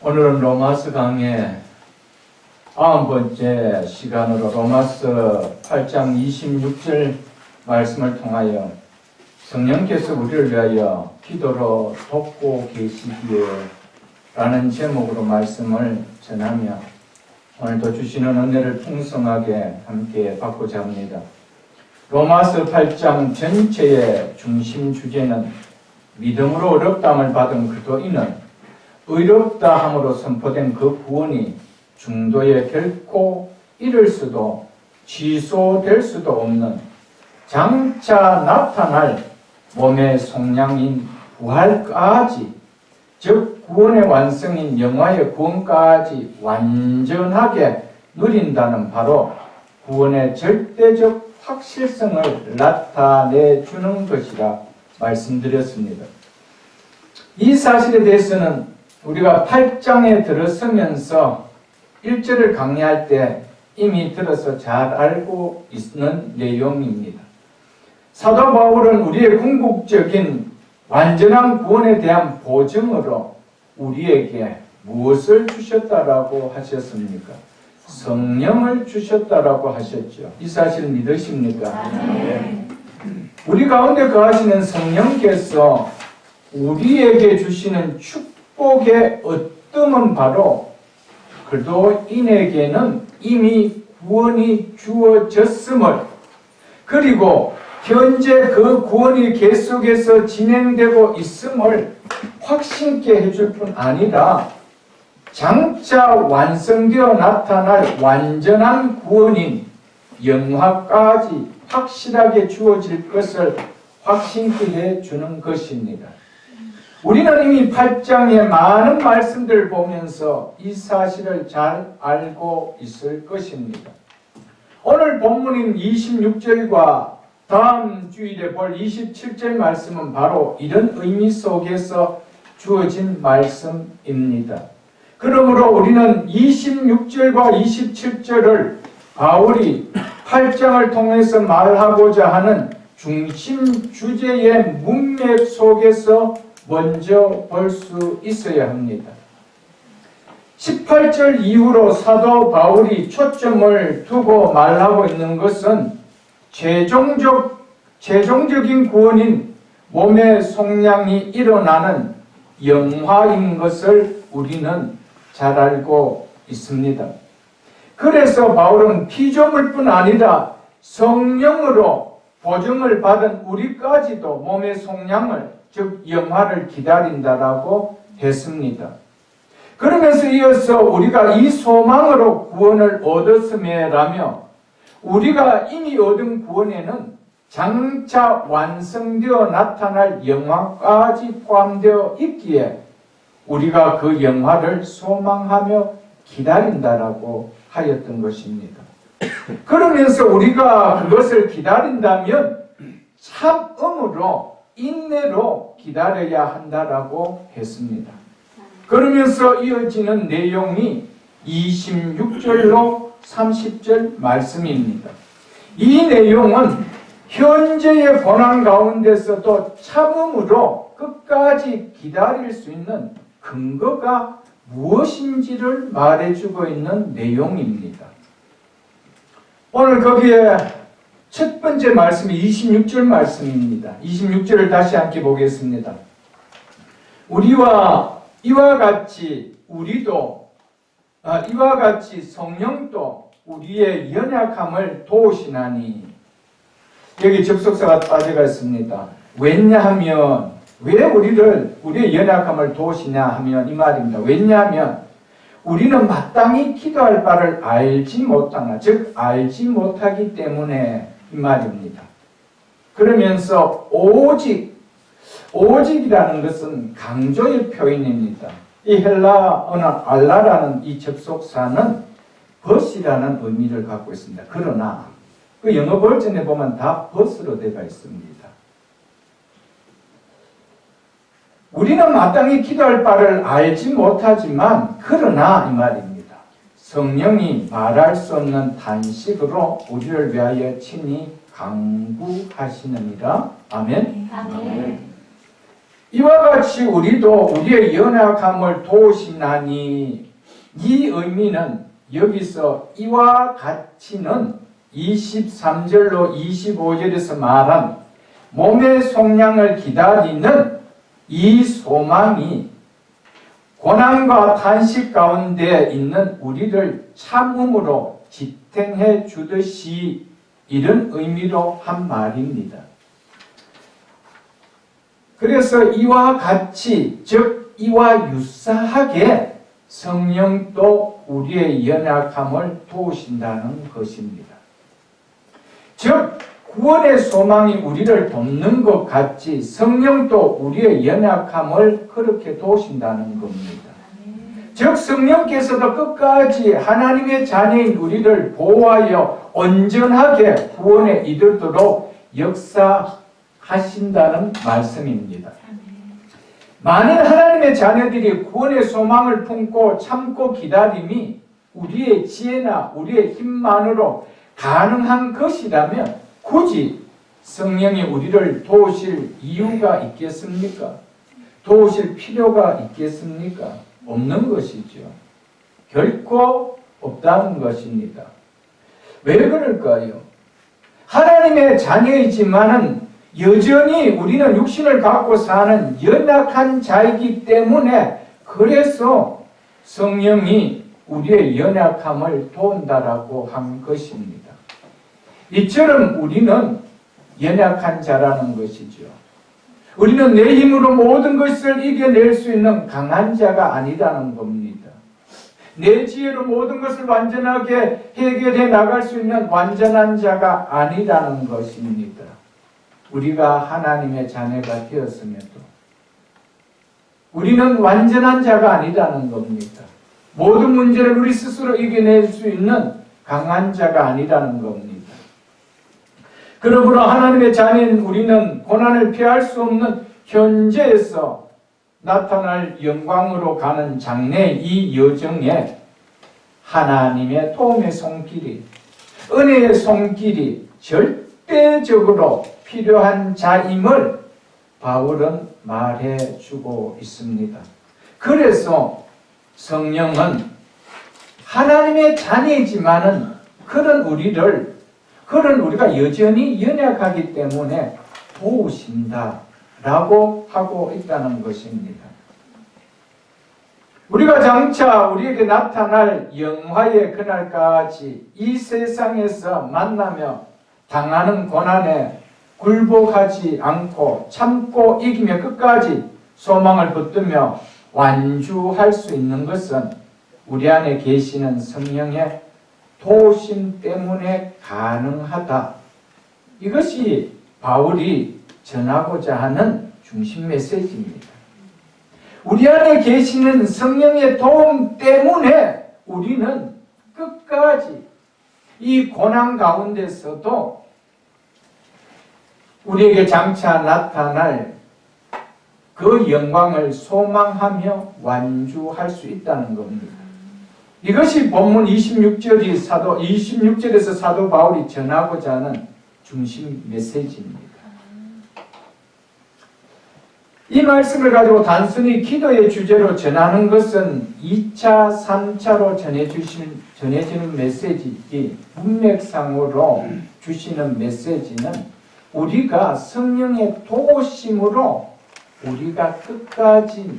오늘은 로마서 강의 9번째 시간으로 로마서 8장 26절 말씀을 통하여 성령께서 우리를 위하여 기도로 돕고 계시기에 라는 제목으로 말씀을 전하며 오늘도 주시는 은혜를 풍성하게 함께 받고자 합니다. 로마서 8장 전체의 중심 주제는 믿음으로 어렵다함을 받은 그리스도인은 의롭다 함으로 선포된 그 구원이 중도에 결코 이를 수도 취소될 수도 없는 장차 나타날 몸의 속량인 부활까지, 즉 구원의 완성인 영화의 구원까지 완전하게 누린다는 바로 구원의 절대적 확실성을 나타내주는 것이라 말씀드렸습니다. 이 사실에 대해서는 우리가 8장에 들어서면서 1절을 강의할 때 이미 들어서 잘 알고 있는 내용입니다. 사도 바울은 우리의 궁극적인 완전한 구원에 대한 보증으로 우리에게 무엇을 주셨다라고 하셨습니까? 성령을 주셨다라고 하셨죠. 이 사실 믿으십니까? 네. 우리 가운데 거하시는 성령께서 우리에게 주시는 축복의 어뜸은 바로 그리스도인에게는 이미 구원이 주어졌음을, 그리고 현재 그 구원이 계속해서 진행되고 있음을 확신케 해줄 뿐 아니라 장차 완성되어 나타날 완전한 구원인 영화까지 확실하게 주어질 것을 확신케 해주는 것입니다. 우리는 이미 8장의 많은 말씀들을 보면서 이 사실을 잘 알고 있을 것입니다. 오늘 본문인 26절과 다음 주일에 볼 27절 말씀은 바로 이런 의미 속에서 주어진 말씀입니다. 그러므로 우리는 26절과 27절을 바울이 8장을 통해서 말하고자 하는 중심 주제의 문맥 속에서 먼저 볼 수 있어야 합니다. 18절 이후로 사도 바울이 초점을 두고 말하고 있는 것은 최종적인 구원인 몸의 속량이 일어나는 영화인 것을 우리는 잘 알고 있습니다. 그래서 바울은 피조물뿐 아니라 성령으로 보증을 받은 우리까지도 몸의 속량을, 즉 영화를 기다린다라고 했습니다. 그러면서 이어서 우리가 이 소망으로 구원을 얻었음에라며 우리가 이미 얻은 구원에는 장차 완성되어 나타날 영화까지 포함되어 있기에 우리가 그 영화를 소망하며 기다린다라고 하였던 것입니다. 그러면서 우리가 그것을 기다린다면 참음으로 인내로 기다려야 한다라고 했습니다. 그러면서 이어지는 내용이 26절로 30절 말씀입니다. 이 내용은 현재의 고난 가운데서도 참음으로 끝까지 기다릴 수 있는 근거가 무엇인지를 말해주고 있는 내용입니다. 오늘 거기에 첫 번째 말씀이 26절 말씀입니다. 26절을 다시 함께 보겠습니다. 이와 같이 성령도 우리의 연약함을 도우시나니. 여기 접속사가 빠져가 있습니다. 왜냐하면, 왜 우리의 연약함을 도우시냐 하면 이 말입니다. 왜냐하면 우리는 마땅히 기도할 바를 알지 못하나, 즉 알지 못하기 때문에 이 말입니다. 그러면서 오직이라는 것은 강조의 표현입니다. 이 헬라어나 알라라는 이 접속사는 벗이라는 의미를 갖고 있습니다. 그러나 그 영어 버전에 보면 다 벗으로 되어 있습니다. 우리는 마땅히 기도할 바를 알지 못하지만 그러나 이 말입니다. 성령이 말할 수 없는 단식으로 우리를 위하여 친히 강구하시느니라. 아멘. 아멘. 이와 같이 우리도 우리의 연약함을 도우시나니, 이 의미는 여기서 이와 같이는 23절로 25절에서 말한 몸의 속량을 기다리는 이 소망이 고난과 탄식 가운데 있는 우리를 참음으로 지탱해 주듯이, 이런 의미로 한 말입니다. 그래서 이와 같이, 즉 이와 유사하게 성령도 우리의 연약함을 도우신다는 것입니다. 즉 구원의 소망이 우리를 돕는 것 같이 성령도 우리의 연약함을 그렇게 도우신다는 겁니다. 즉 성령께서도 끝까지 하나님의 자녀인 우리를 보호하여 온전하게 구원에 이르도록 역사하신다는 말씀입니다. 만일 하나님의 자녀들이 구원의 소망을 품고 참고 기다림이 우리의 지혜나 우리의 힘만으로 가능한 것이라면 굳이 성령이 우리를 도우실 이유가 있겠습니까? 도우실 필요가 있겠습니까? 없는 것이죠. 결코 없다는 것입니다. 왜 그럴까요? 하나님의 자녀이지만은 여전히 우리는 육신을 갖고 사는 연약한 자이기 때문에, 그래서 성령이 우리의 연약함을 도운다라고 한 것입니다. 이처럼 우리는 연약한 자라는 것이죠. 우리는 내 힘으로 모든 것을 이겨낼 수 있는 강한 자가 아니라는 겁니다. 내 지혜로 모든 것을 완전하게 해결해 나갈 수 있는 완전한 자가 아니라는 것입니다. 우리가 하나님의 자녀가 되었음에도 우리는 완전한 자가 아니라는 겁니다. 모든 문제를 우리 스스로 이겨낼 수 있는 강한 자가 아니라는 겁니다. 그러므로 하나님의 자녀인 우리는 고난을 피할 수 없는 현재에서 나타날 영광으로 가는 장래 이 여정에 하나님의 도움의 손길이, 은혜의 손길이 절대적으로 필요한 자임을 바울은 말해주고 있습니다. 그래서 성령은 하나님의 자녀이지만은 그런 우리가 여전히 연약하기 때문에 도우신다라고 하고 있다는 것입니다. 우리가 장차 우리에게 나타날 영화의 그날까지 이 세상에서 만나며 당하는 고난에 굴복하지 않고 참고 이기며 끝까지 소망을 붙들며 완주할 수 있는 것은 우리 안에 계시는 성령의 도우심 때문에 가능하다. 이것이 바울이 전하고자 하는 중심 메시지입니다. 우리 안에 계시는 성령의 도움 때문에 우리는 끝까지 이 고난 가운데서도 우리에게 장차 나타날 그 영광을 소망하며 완주할 수 있다는 겁니다. 이것이 본문 26절에서 사도 바울이 전하고자 하는 중심 메시지입니다. 이 말씀을 가지고 단순히 기도의 주제로 전하는 것은 2차, 3차로 전해지는 메시지이지, 문맥상으로 주시는 메시지는 우리가 성령의 도우심으로 우리가 끝까지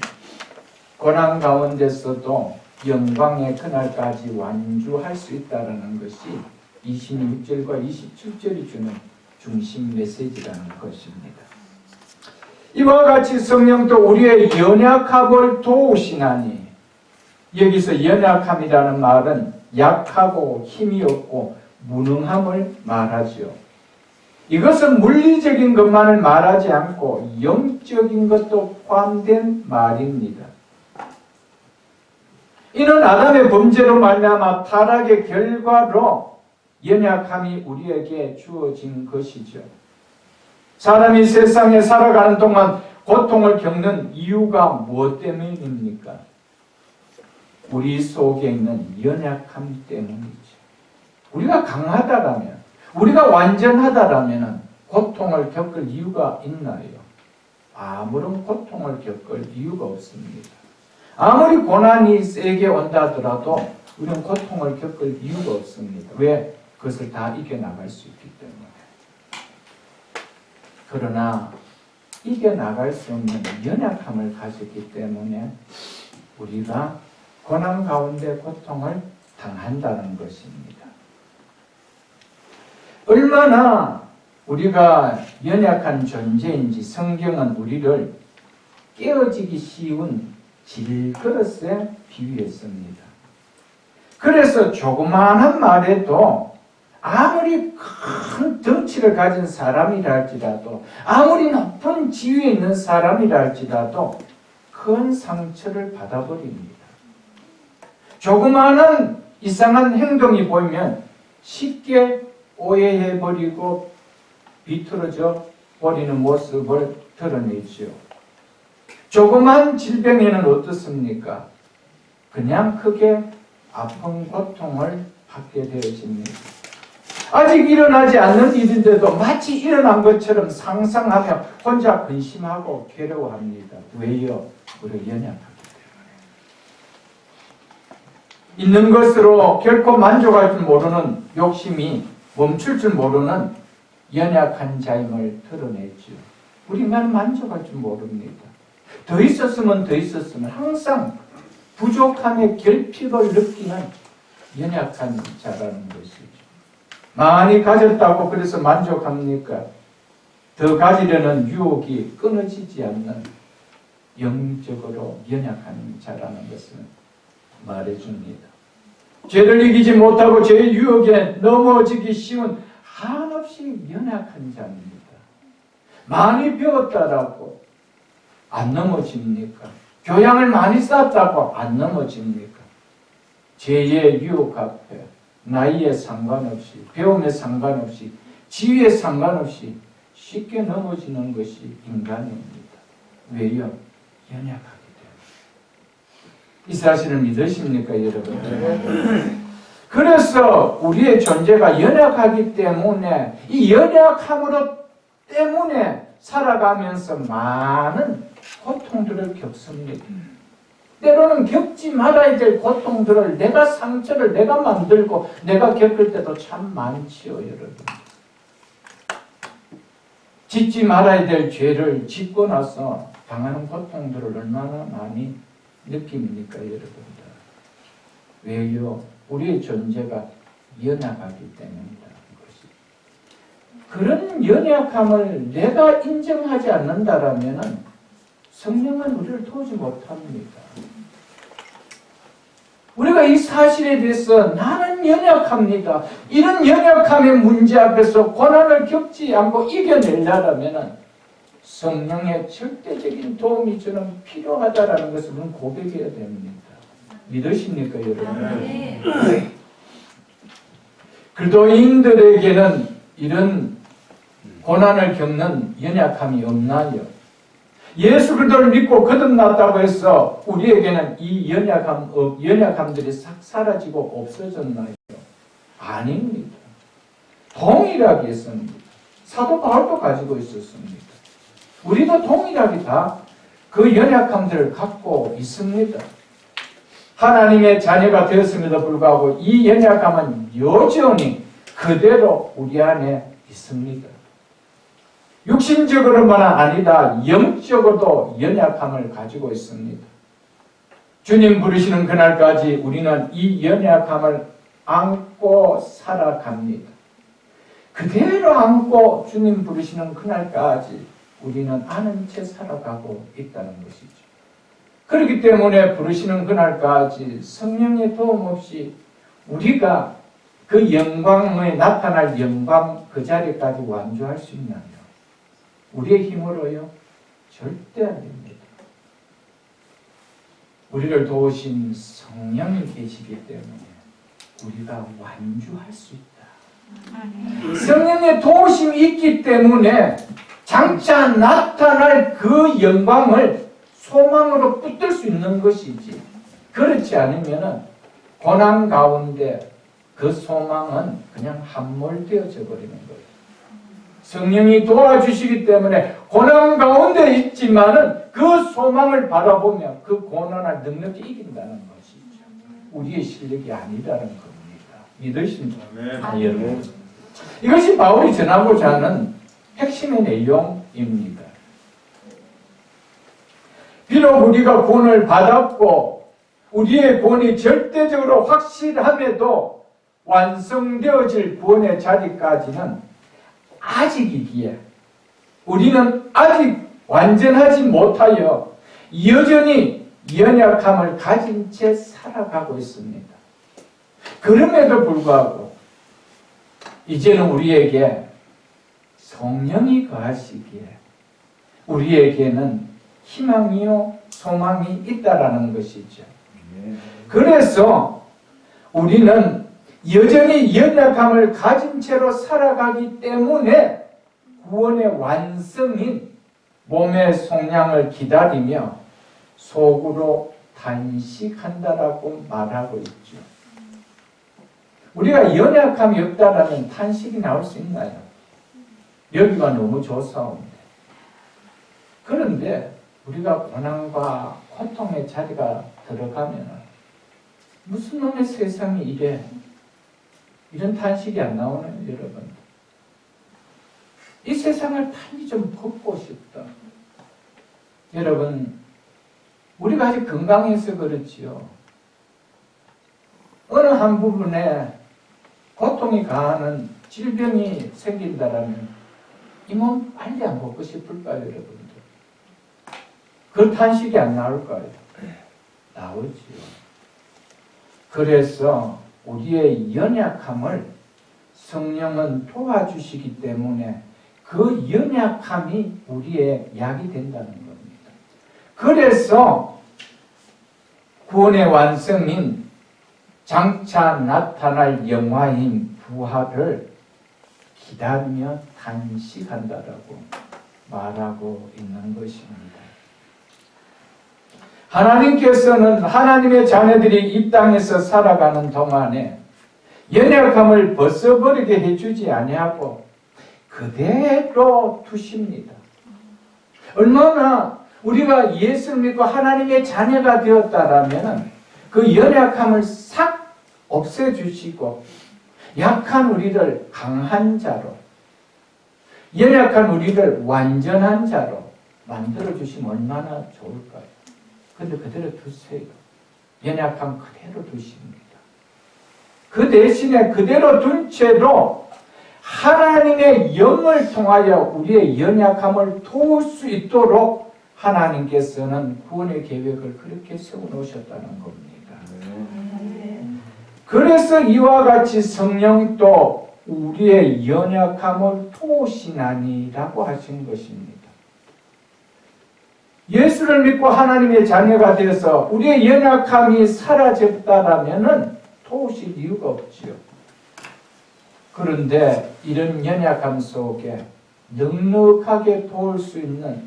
고난 가운데서도 영광의 그날까지 완주할 수 있다는 것이 26절과 27절이 주는 중심 메시지라는 것입니다. 이와 같이 성령도 우리의 연약함을 도우시나니, 여기서 연약함이라는 말은 약하고 힘이 없고 무능함을 말하죠. 이것은 물리적인 것만을 말하지 않고 영적인 것도 포함된 말입니다. 이는 아담의 범죄로 말미암아 타락의 결과로 연약함이 우리에게 주어진 것이죠. 사람이 세상에 살아가는 동안 고통을 겪는 이유가 무엇 때문입니까? 우리 속에 있는 연약함 때문이죠. 우리가 강하다라면, 우리가 완전하다라면 고통을 겪을 이유가 있나요? 아무런 고통을 겪을 이유가 없습니다. 아무리 고난이 세게 온다 하더라도 우리는 고통을 겪을 이유가 없습니다. 왜? 그것을 다 이겨나갈 수 있기 때문에. 그러나 이겨나갈 수 없는 연약함을 가졌기 때문에 우리가 고난 가운데 고통을 당한다는 것입니다. 얼마나 우리가 연약한 존재인지 성경은 우리를 깨어지기 쉬운 질그릇에 비유했습니다. 그래서 조그마한 말에도 아무리 큰 덩치를 가진 사람이라 할지라도 아무리 높은 지위에 있는 사람이라 할지라도 큰 상처를 받아버립니다. 조그마한 이상한 행동이 보이면 쉽게 오해해버리고 비틀어져 버리는 모습을 드러내지요. 조그만 질병에는 어떻습니까? 그냥 크게 아픈 고통을 받게 되어집니다. 아직 일어나지 않는 일인데도 마치 일어난 것처럼 상상하며 혼자 근심하고 괴로워합니다. 왜요? 우리가 연약하기 때문에. 있는 것으로 결코 만족할 줄 모르는 욕심이 멈출 줄 모르는 연약한 자임을 드러내죠. 우리만 만족할 줄 모릅니다. 더 있었으면 항상 부족함의 결핍을 느끼는 연약한 자라는 것이죠. 많이 가졌다고 그래서 만족합니까? 더 가지려는 유혹이 끊어지지 않는 영적으로 연약한 자라는 것을 말해줍니다. 죄를 이기지 못하고 죄의 유혹에 넘어지기 쉬운 한없이 연약한 자입니다. 많이 배웠다라고 안 넘어집니까? 교양을 많이 쌓았다고 안 넘어집니까? 죄의 유혹 앞에 나이에 상관없이, 배움에 상관없이, 지위에 상관없이 쉽게 넘어지는 것이 인간입니다. 왜요? 연약하기 때문에. 이 사실을 믿으십니까, 여러분? 그래서 우리의 존재가 연약하기 때문에 이 연약함으로 때문에 살아가면서 많은 고통들을 겪습니다. 때로는 겪지 말아야 될 고통들을 상처를 내가 만들고 내가 겪을 때도 참 많지요, 여러분. 짓지 말아야 될 죄를 짓고 나서 당하는 고통들을 얼마나 많이 느낍니까, 여러분들? 왜요? 우리의 존재가 연약하기 때문이라는 것이. 그런 연약함을 내가 인정하지 않는다라면 성령은 우리를 도우지 못합니다. 우리가 이 사실에 대해서 나는 연약합니다. 이런 연약함의 문제 앞에서 고난을 겪지 않고 이겨내려면 성령의 절대적인 도움이 저는 필요하다라는 것을 우리는 고백해야 됩니다. 믿으십니까, 여러분? 그리스도인들에게는 이런 고난을 겪는 연약함이 없나요? 예수 그리스도를 믿고 거듭났다고 해서 우리에게는 이 연약함들이 싹 사라지고 없어졌나요? 아닙니다. 동일하게 있습니다. 사도 바울도 가지고 있었습니다. 우리도 동일하게 다 그 연약함들을 갖고 있습니다. 하나님의 자녀가 되었음에도 불구하고 이 연약함은 여전히 그대로 우리 안에 있습니다. 육신적으로만 아니다, 영적으로도 연약함을 가지고 있습니다. 주님 부르시는 그날까지 우리는 이 연약함을 안고 살아갑니다. 그대로 안고 주님 부르시는 그날까지 우리는 아는 채 살아가고 있다는 것이죠. 그렇기 때문에 부르시는 그날까지 성령의 도움 없이 우리가 그 영광에 나타날 영광 그 자리까지 완주할 수 있나요? 우리의 힘으로요? 절대 아닙니다. 우리를 도우신 성령이 계시기 때문에 우리가 완주할 수 있다. 성령의 도우심이 있기 때문에 장차 나타날 그 영광을 소망으로 붙들 수 있는 것이지, 그렇지 않으면 고난 가운데 그 소망은 그냥 함몰되어져 버리는 거예요. 성령이 도와주시기 때문에 고난 가운데 있지만은 그 소망을 바라보며 그 고난을 넉넉히 이긴다는 것이죠. 우리의 실력이 아니라는 겁니다. 믿으십니까? 여러분? 이것이 바울이 전하고자 하는 핵심의 내용입니다. 비록 우리가 구원을 받았고 우리의 구원이 절대적으로 확실함에도 완성되어질 구원의 자리까지는 아직이기에 우리는 아직 완전하지 못하여 여전히 연약함을 가진 채 살아가고 있습니다. 그럼에도 불구하고 이제는 우리에게 성령이 거하시기에 우리에게는 희망이요 소망이 있다라는 것이죠. 그래서 우리는 여전히 연약함을 가진 채로 살아가기 때문에 구원의 완성인 몸의 속량을 기다리며 속으로 탄식한다라고 말하고 있죠. 우리가 연약함이 없다라면 탄식이 나올 수 있나요? 여기가 너무 좋사옵니다. 그런데 우리가 고난과 고통의 자리가 들어가면 무슨 놈의 세상이 이래? 이런 탄식이 안 나오나요, 여러분? 이 세상을 단히 좀 벗고 싶다. 여러분, 우리가 아직 건강해서 그렇지요. 어느 한 부분에 고통이 가하는 질병이 생긴다라면 이 몸 빨리 안 벗고 싶을까요, 여러분들? 그 탄식이 안 나올까요? 나오지요. 그래서 우리의 연약함을 성령은 도와주시기 때문에 그 연약함이 우리의 약이 된다는 겁니다. 그래서 구원의 완성인 장차 나타날 영화인 부활을 기다리며 탄식한다라고 말하고 있는 것입니다. 하나님께서는 하나님의 자녀들이 이 땅에서 살아가는 동안에 연약함을 벗어버리게 해주지 아니하고 그대로 두십니다. 얼마나 우리가 예수를 믿고 하나님의 자녀가 되었다라면 그 연약함을 싹 없애주시고 약한 우리를 강한 자로, 연약한 우리를 완전한 자로 만들어주시면 얼마나 좋을까요? 근데 그대로 두세요. 연약함 그대로 두십니다. 그 대신에 그대로 둔 채로 하나님의 영을 통하여 우리의 연약함을 도울 수 있도록 하나님께서는 구원의 계획을 그렇게 세워놓으셨다는 겁니다. 그래서 이와 같이 성령이 또 우리의 연약함을 도우시나니라고 하신 것입니다. 예수를 믿고 하나님의 자녀가 되어서 우리의 연약함이 사라졌다라면 도우실 이유가 없지요. 그런데 이런 연약함 속에 넉넉하게 도울 수 있는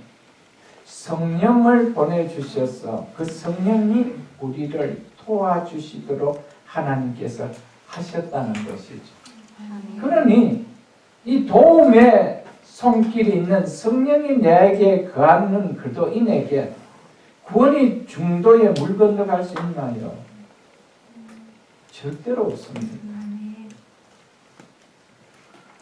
성령을 보내주셔서 그 성령이 우리를 도와주시도록 하나님께서 하셨다는 것이죠. 그러니 이 도움의 손길이 있는 성령이 내게 거하는 그리스도인에게 구원이 중도에 물 건너갈 수 있나요? 절대로 없습니다.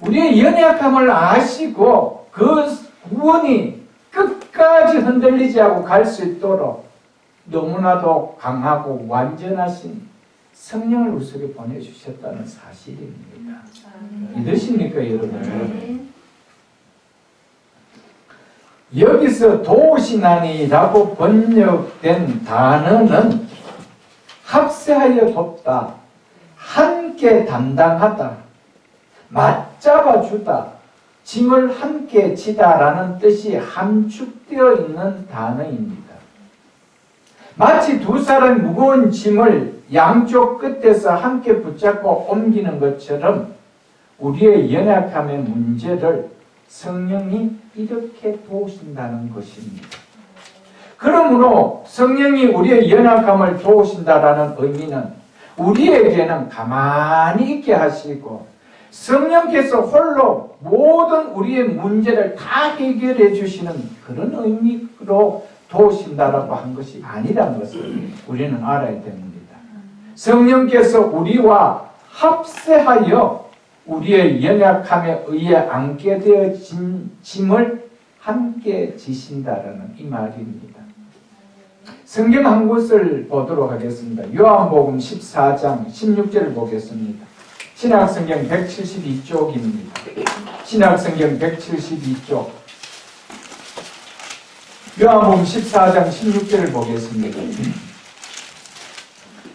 우리의 연약함을 아시고 그 구원이 끝까지 흔들리지 않고 갈 수 있도록 너무나도 강하고 완전하신 성령을 우리 속에 보내주셨다는 사실입니다. 믿으십니까, 여러분? 여기서 도우시나니라고 번역된 단어는 합세하여 돕다, 함께 담당하다, 맞잡아주다, 짐을 함께 지다라는 뜻이 함축되어 있는 단어입니다. 마치 두 사람이 무거운 짐을 양쪽 끝에서 함께 붙잡고 옮기는 것처럼 우리의 연약함의 문제를 성령이 이렇게 도우신다는 것입니다. 그러므로 성령이 우리의 연약함을 도우신다라는 의미는 우리에게는 가만히 있게 하시고 성령께서 홀로 모든 우리의 문제를 다 해결해 주시는 그런 의미로 도우신다라고 한 것이 아니라는 것을 우리는 알아야 됩니다. 성령께서 우리와 합세하여 우리의 연약함에 의해 안게 되어진 짐을 함께 지신다라는 이 말입니다. 성경 한 곳을 보도록 하겠습니다. 요한복음 14장 16절을 보겠습니다. 신약성경 172쪽입니다. 신약성경 172쪽. 요한복음 14장 16절을 보겠습니다.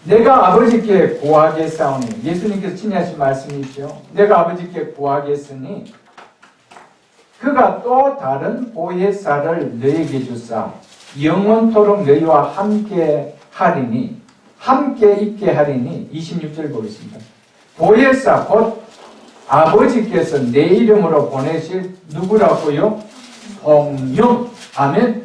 내가 아버지께 구하겠사오니, 예수님께서 친히하신 말씀이죠. 내가 아버지께 구하겠으니 그가 또 다른 보혜사를 너에게 주사 영원토록 너희와 함께 하리니, 함께 있게 하리니. 26절 보겠습니다. 보혜사 곧 아버지께서 내 이름으로 보내실 누구라고요? 성령. 아멘.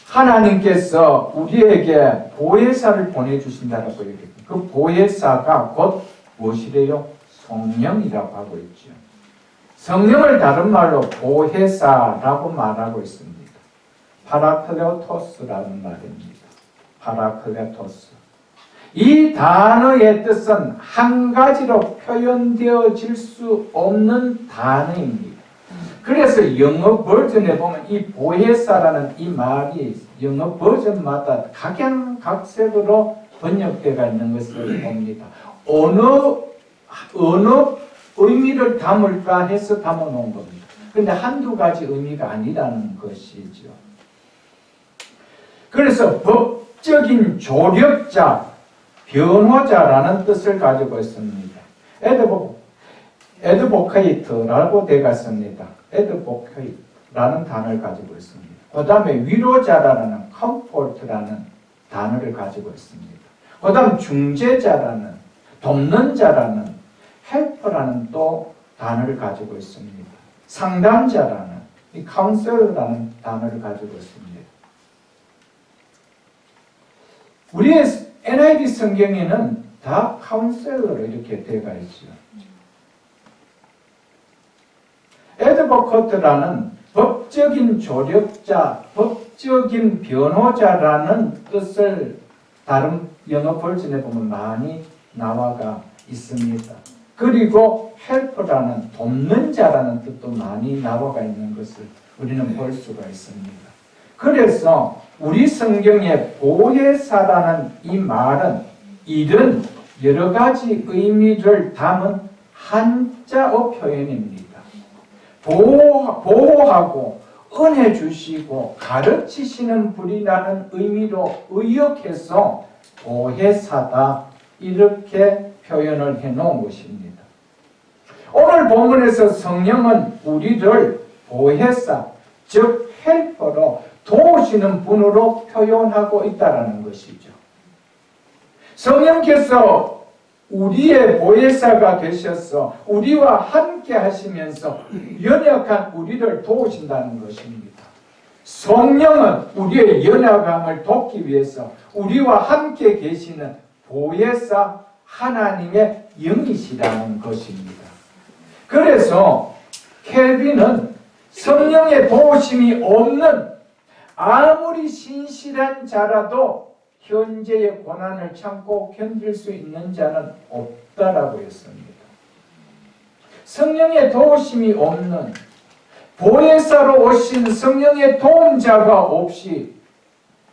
하나님께서 우리에게 보혜사를 보내주신다라고 얘기해요. 그 보혜사가 곧 무엇이래요? 성령이라고 하고 있죠. 성령을 다른 말로 보혜사라고 말하고 있습니다. 파라클레토스라는 말입니다. 파라클레토스. 이 단어의 뜻은 한 가지로 표현되어질 수 없는 단어입니다. 그래서 영어 버전에 보면 이 보혜사라는 이 말이 영어 버전마다 각양각색으로 번역되어 있는 것을 봅니다. 어느 의미를 담을까 해서 담아놓은 겁니다. 그런데 한두 가지 의미가 아니라는 것이죠. 그래서 법적인 조력자, 변호자라는 뜻을 가지고 있습니다. 에드보케이트라고 되어 있습니다. 에드보케이트라는 단어를 가지고 있습니다. 그 다음에 위로자라는 컴포트라는 단어를 가지고 있습니다. 그 다음 중재자라는, 돕는 자라는, 헬퍼라는 또 단어를 가지고 있습니다. 상담자라는, 이 카운셀러라는 단어를 가지고 있습니다. 우리의 NIV 성경에는 다 카운셀러로 이렇게 되어 있죠. 에드보커트라는 법적인 조력자, 법적인 변호자라는 뜻을 다른 영어 버전에 보면 많이 나와가 있습니다. 그리고 헬퍼라는, 돕는 자라는 뜻도 많이 나와가 있는 것을 우리는 볼 수가 있습니다. 그래서 우리 성경의 보혜사라는 이 말은 이런 여러 가지 의미를 담은 한자어 표현입니다. 보호하고 은혜 주시고 가르치시는 분이라는 의미로 의역해서 보혜사다, 이렇게 표현을 해놓은 것입니다. 오늘 본문에서 성령은 우리를 보혜사, 즉 헬퍼로 도우시는 분으로 표현하고 있다는 것이죠. 성령께서 우리의 보혜사가 되셔서 우리와 함께 하시면서 연약한 우리를 도우신다는 것입니다. 성령은 우리의 연약함을 돕기 위해서 우리와 함께 계시는 보혜사 하나님의 영이시라는 것입니다. 그래서 켈빈은 성령의 도우심이 없는 아무리 신실한 자라도 현재의 고난을 참고 견딜 수 있는 자는 없다라고 했습니다. 성령의 도우심이 없는, 보혜사로 오신 성령의 도움자가 없이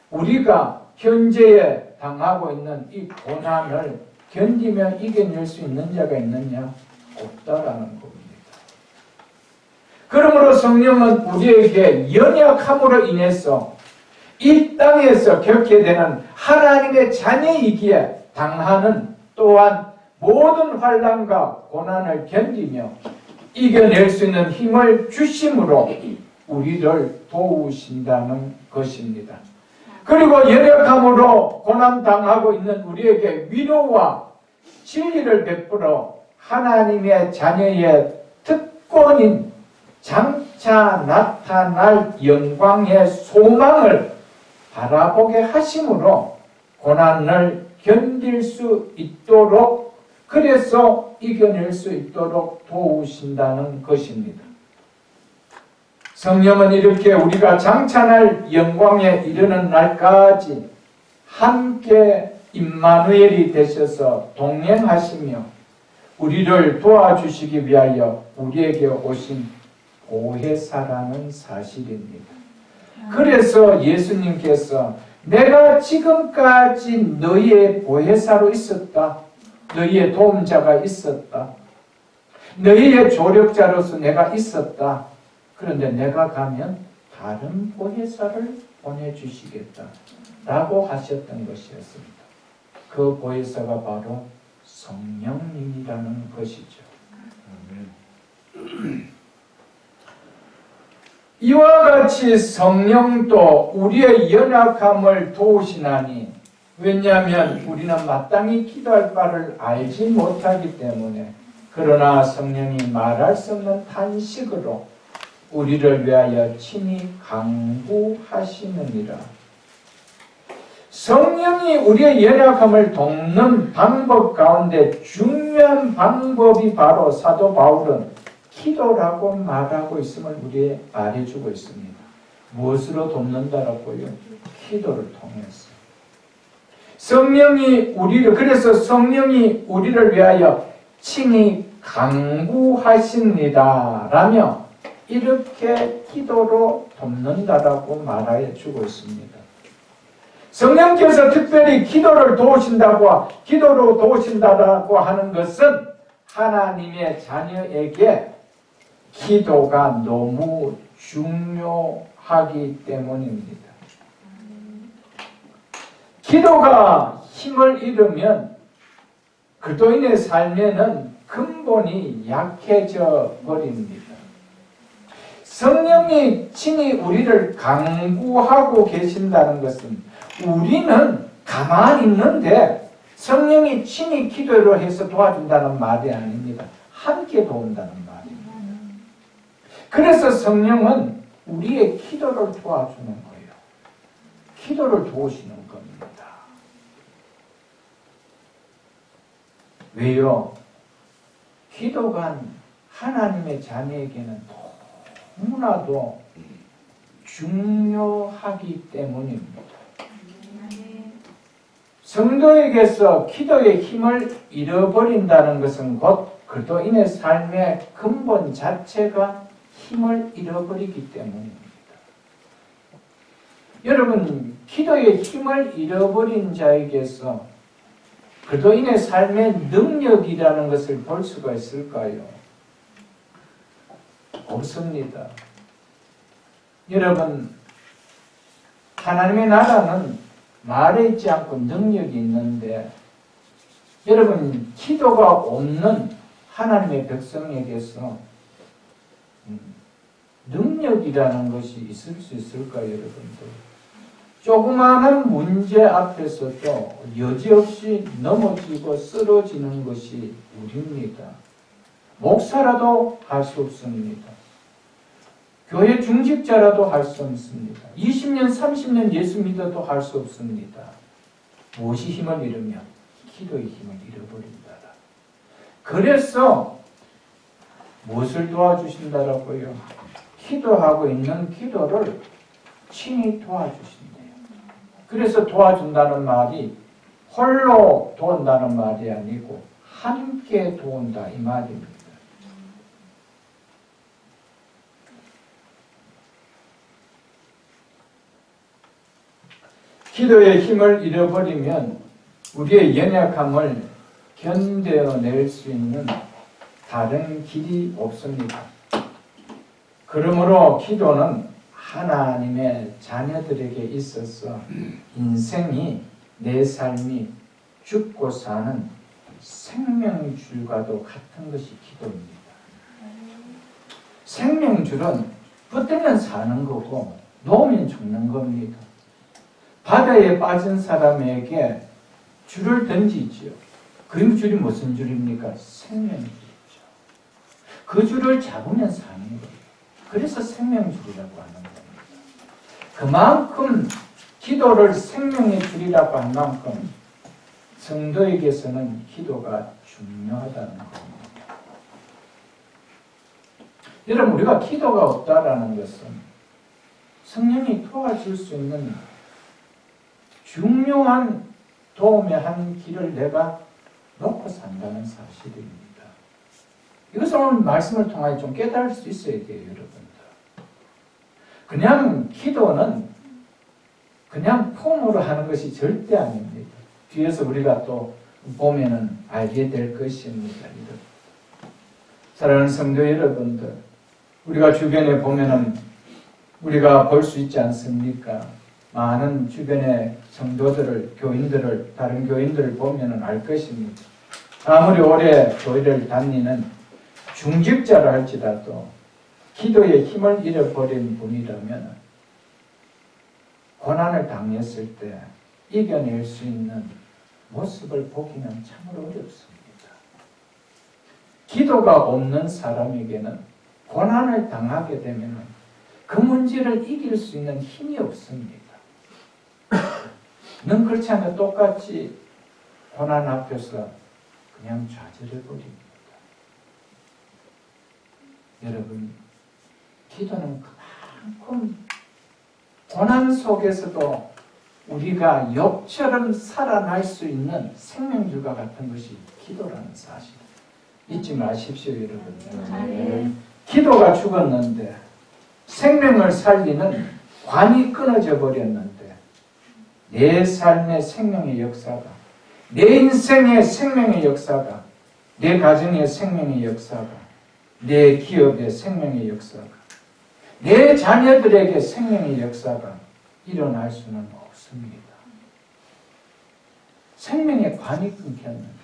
우리가 현재에 당하고 있는 이 고난을 견디며 이겨낼 수 있는 자가 있느냐? 없다라는 겁니다. 그러므로 성령은 우리에게 연약함으로 인해서 이 땅에서 겪게 되는 하나님의 자녀이기에 당하는, 또한 모든 환난과 고난을 견디며 이겨낼 수 있는 힘을 주심으로 우리를 도우신다는 것입니다. 그리고 연약함으로 고난당하고 있는 우리에게 위로와 진리를 베풀어 하나님의 자녀의 특권인 장차 나타날 영광의 소망을 바라보게 하심으로 고난을 견딜 수 있도록 그래서 이겨낼 수 있도록 도우신다는 것입니다. 성령은 이렇게 우리가 장찬할 영광에 이르는 날까지 함께 임마누엘이 되셔서 동행하시며 우리를 도와주시기 위하여 우리에게 오신 보혜사라는 사실입니다. 그래서 예수님께서 내가 지금까지 너희의 보혜사로 있었다. 너희의 도움자가 있었다. 너희의 조력자로서 내가 있었다. 그런데 내가 가면 다른 보혜사를 보내주시겠다. 라고 하셨던 것이었습니다. 그 보혜사가 바로 성령님이라는 것이죠. 이와 같이 성령도 우리의 연약함을 도우시나니, 왜냐하면 우리는 마땅히 기도할 바를 알지 못하기 때문에. 그러나 성령이 말할 수 없는 탄식으로 우리를 위하여 친히 간구하시느니라. 성령이 우리의 연약함을 돕는 방법 가운데 중요한 방법이 바로 사도 바울은 기도라고 말하고 있음을 우리에게 말해주고 있습니다. 무엇으로 돕는다라고요? 기도를 통해서. 그래서 성령이 우리를 위하여 친히 간구하십니다. 라며 이렇게 기도로 돕는다라고 말해 주고 있습니다. 성령께서 특별히 기도로 도우신다라고 하는 것은 하나님의 자녀에게 기도가 너무 중요하기 때문입니다. 기도가 힘을 잃으면 그리스도인의 삶에는 근본이 약해져 버립니다. 성령이 친히 우리를 간구하고 계신다는 것은 우리는 가만히 있는데 성령이 친히 기도로 해서 도와준다는 말이 아닙니다. 함께 도운다는 말입니다. 그래서 성령은 우리의 기도를 도와주는 거예요. 기도를 도우시는 겁니다. 왜요? 기도가 하나님의 자녀에게는 너무나도 중요하기 때문입니다. 성도에게서 기도의 힘을 잃어버린다는 것은 곧 그리스도인의 삶의 근본 자체가 힘을 잃어버리기 때문입니다. 여러분, 기도의 힘을 잃어버린 자에게서 그리스도인의 삶의 능력이라는 것을 볼 수가 있을까요? 없습니다. 여러분, 하나님의 나라는 말에 있지 않고 능력이 있는데, 여러분, 기도가 없는 하나님의 백성에게서 능력이라는 것이 있을 수 있을까요, 여러분들? 조그마한 문제 앞에서도 여지없이 넘어지고 쓰러지는 것이 우리입니다. 목사라도 할 수 없습니다. 교회 중직자라도 할 수 없습니다. 20년, 30년 예수 믿어도 할 수 없습니다. 무엇이 힘을 잃으면 기도의 힘을 잃어버린다. 그래서 무엇을 도와주신다라고요? 기도하고 있는 기도를 친히 도와주신대요. 그래서 도와준다는 말이 홀로 도운다는 말이 아니고 함께 도운다 이 말입니다. 기도의 힘을 잃어버리면 우리의 연약함을 견뎌낼 수 있는 다른 길이 없습니다. 그러므로 기도는 하나님의 자녀들에게 있어서 인생이, 내 삶이 죽고 사는 생명줄과도 같은 것이 기도입니다. 생명줄은 붙들면 사는 거고 놓으면 죽는 겁니다. 바다에 빠진 사람에게 줄을 던지지요. 그 줄이 무슨 줄입니까? 생명줄이죠. 그 줄을 잡으면 사는 거예요. 그래서 생명줄이라고 하는 겁니다. 그만큼 기도를 생명의 줄이라고 한 만큼 성도에게서는 기도가 중요하다는 겁니다. 여러분, 우리가 기도가 없다라는 것은 성령이 도와줄 수 있는 중요한 도움의 한 길을 내가 놓고 산다는 사실입니다. 이것을 오늘 말씀을 통하여 좀 깨달을 수 있어야 돼요, 여러분들. 그냥 기도는 그냥 폼으로 하는 것이 절대 아닙니다. 뒤에서 우리가 또 보면은 알게 될 것입니다. 여러분. 사랑하는 성도 여러분들, 우리가 주변에 보면은 우리가 볼 수 있지 않습니까? 많은 주변의 성도들을, 교인들을, 다른 교인들을 보면은 알 것입니다. 아무리 오래 교회를 다니는 중직자라 할지라도 기도에 힘을 잃어버린 분이라면 고난을 당했을 때 이겨낼 수 있는 모습을 보기는 참으로 어렵습니다. 기도가 없는 사람에게는 고난을 당하게 되면 그 문제를 이길 수 있는 힘이 없습니다. 넌 그렇지 않아 똑같이 고난 앞에서 그냥 좌절해버립니다. 여러분, 기도는 그만큼 고난 속에서도 우리가 욥처럼 살아날 수 있는 생명줄과 같은 것이 기도라는 사실 잊지 마십시오, 여러분. 기도가 죽었는데 생명을 살리는 관이 끊어져 버렸는데 내 삶의 생명의 역사가, 내 인생의 생명의 역사가, 내 가정의 생명의 역사가, 내 기업의 생명의 역사가, 내 자녀들에게 생명의 역사가 일어날 수는 없습니다. 생명의 관이 끊겼는데,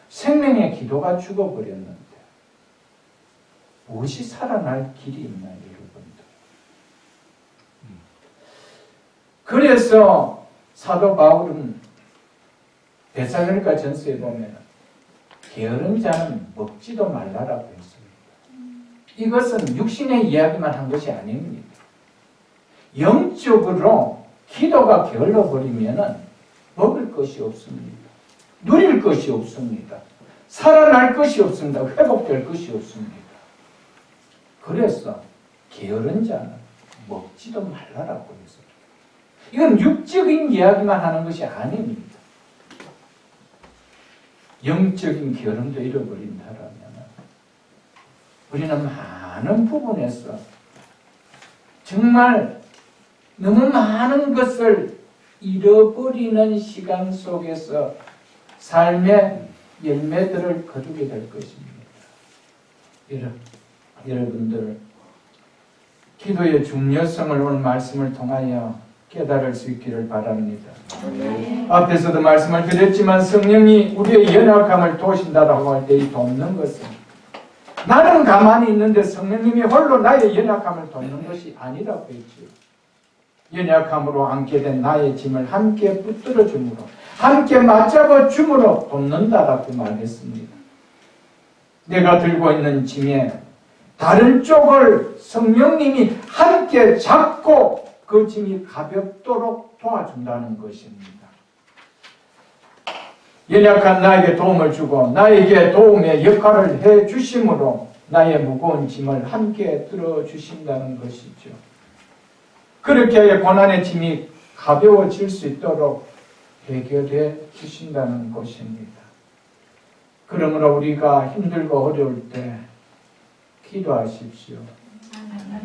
생명의 기도가 죽어버렸는데 무엇이 살아날 길이 있나요, 여러분들? 그래서 사도 바울은 데살로니가 전서에 보면 게으른 자는 먹지도 말라라고 했습니다. 이것은 육신의 이야기만 한 것이 아닙니다. 영적으로 기도가 게을러버리면 먹을 것이 없습니다. 누릴 것이 없습니다. 살아날 것이 없습니다. 회복될 것이 없습니다. 그래서 게으른 자는 먹지도 말라라고 했습니다. 이건 육적인 이야기만 하는 것이 아닙니다. 영적인 게으름도 잃어버린다라면 우리는 많은 부분에서 정말 너무 많은 것을 잃어버리는 시간 속에서 삶의 열매들을 거두게 될 것입니다. 여러분들, 기도의 중요성을 오늘 말씀을 통하여 깨달을 수 있기를 바랍니다. 앞에서도 말씀을 드렸지만 성령이 우리의 연약함을 도우신다라고 할 때 이 돕는 것은 나는 가만히 있는데 성령님이 홀로 나의 연약함을 돕는 것이 아니라고 했죠. 연약함으로 안게 된 나의 짐을 함께 붙들어 주므로, 함께 맞잡아 주므로 돕는다라고 말했습니다. 내가 들고 있는 짐에 다른 쪽을 성령님이 함께 잡고 그 짐이 가볍도록 도와준다는 것입니다. 연약한 나에게 도움을 주고 나에게 도움의 역할을 해 주심으로 나의 무거운 짐을 함께 들어주신다는 것이죠. 그렇게 하여 고난의 짐이 가벼워질 수 있도록 해결해 주신다는 것입니다. 그러므로 우리가 힘들고 어려울 때 기도하십시오.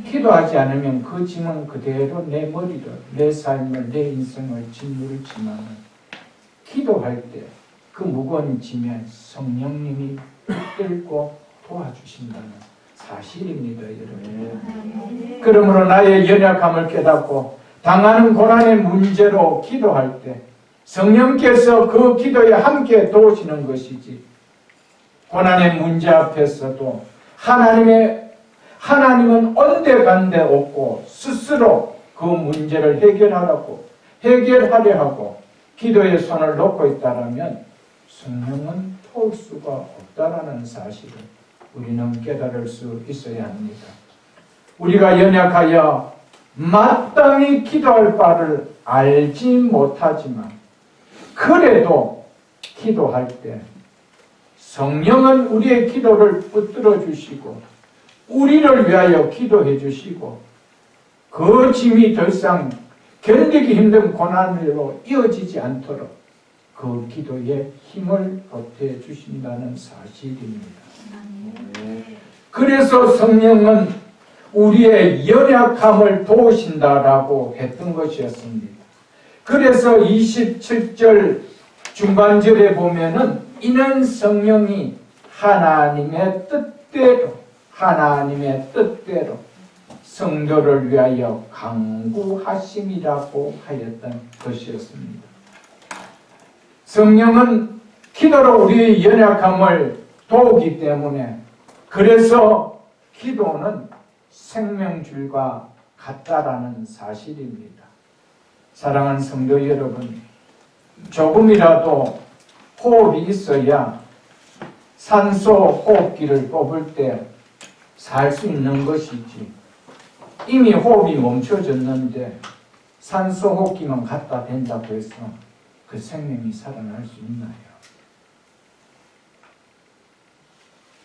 기도하지 않으면 그 짐은 그대로 내 머리를, 내 삶을, 내 인생을 짓누르지만 기도할 때 그 무거운 짐에 성령님이 붙들고 도와주신다는 사실입니다, 여러분. 그러므로 나의 연약함을 깨닫고 당하는 고난의 문제로 기도할 때 성령께서 그 기도에 함께 도우시는 것이지, 고난의 문제 앞에서도 하나님은 온데간데 없고 스스로 그 문제를 해결하려 하고 기도의 손을 놓고 있다면 성령은 도울 수가 없다라는 사실을 우리는 깨달을 수 있어야 합니다. 우리가 연약하여 마땅히 기도할 바를 알지 못하지만 그래도 기도할 때 성령은 우리의 기도를 붙들어 주시고 우리를 위하여 기도해 주시고 그 짐이 더 이상 견디기 힘든 고난으로 이어지지 않도록 그 기도에 힘을 보태 주신다는 사실입니다. 그래서 성령은 우리의 연약함을 도우신다라고 했던 것이었습니다. 그래서 27절 중간절에 보면은 이는 성령이 하나님의 뜻대로 성도를 위하여 강구하심이라고 하였던 것이었습니다. 성령은 기도로 우리의 연약함을 도우기 때문에 그래서 기도는 생명줄과 같다라는 사실입니다. 사랑하는 성도 여러분, 조금이라도 호흡이 있어야 산소 호흡기를 뽑을 때 살 수 있는 것이지 이미 호흡이 멈춰졌는데 산소 호흡기만 갖다 댄다고 해서 그 생명이 살아날 수 있나요?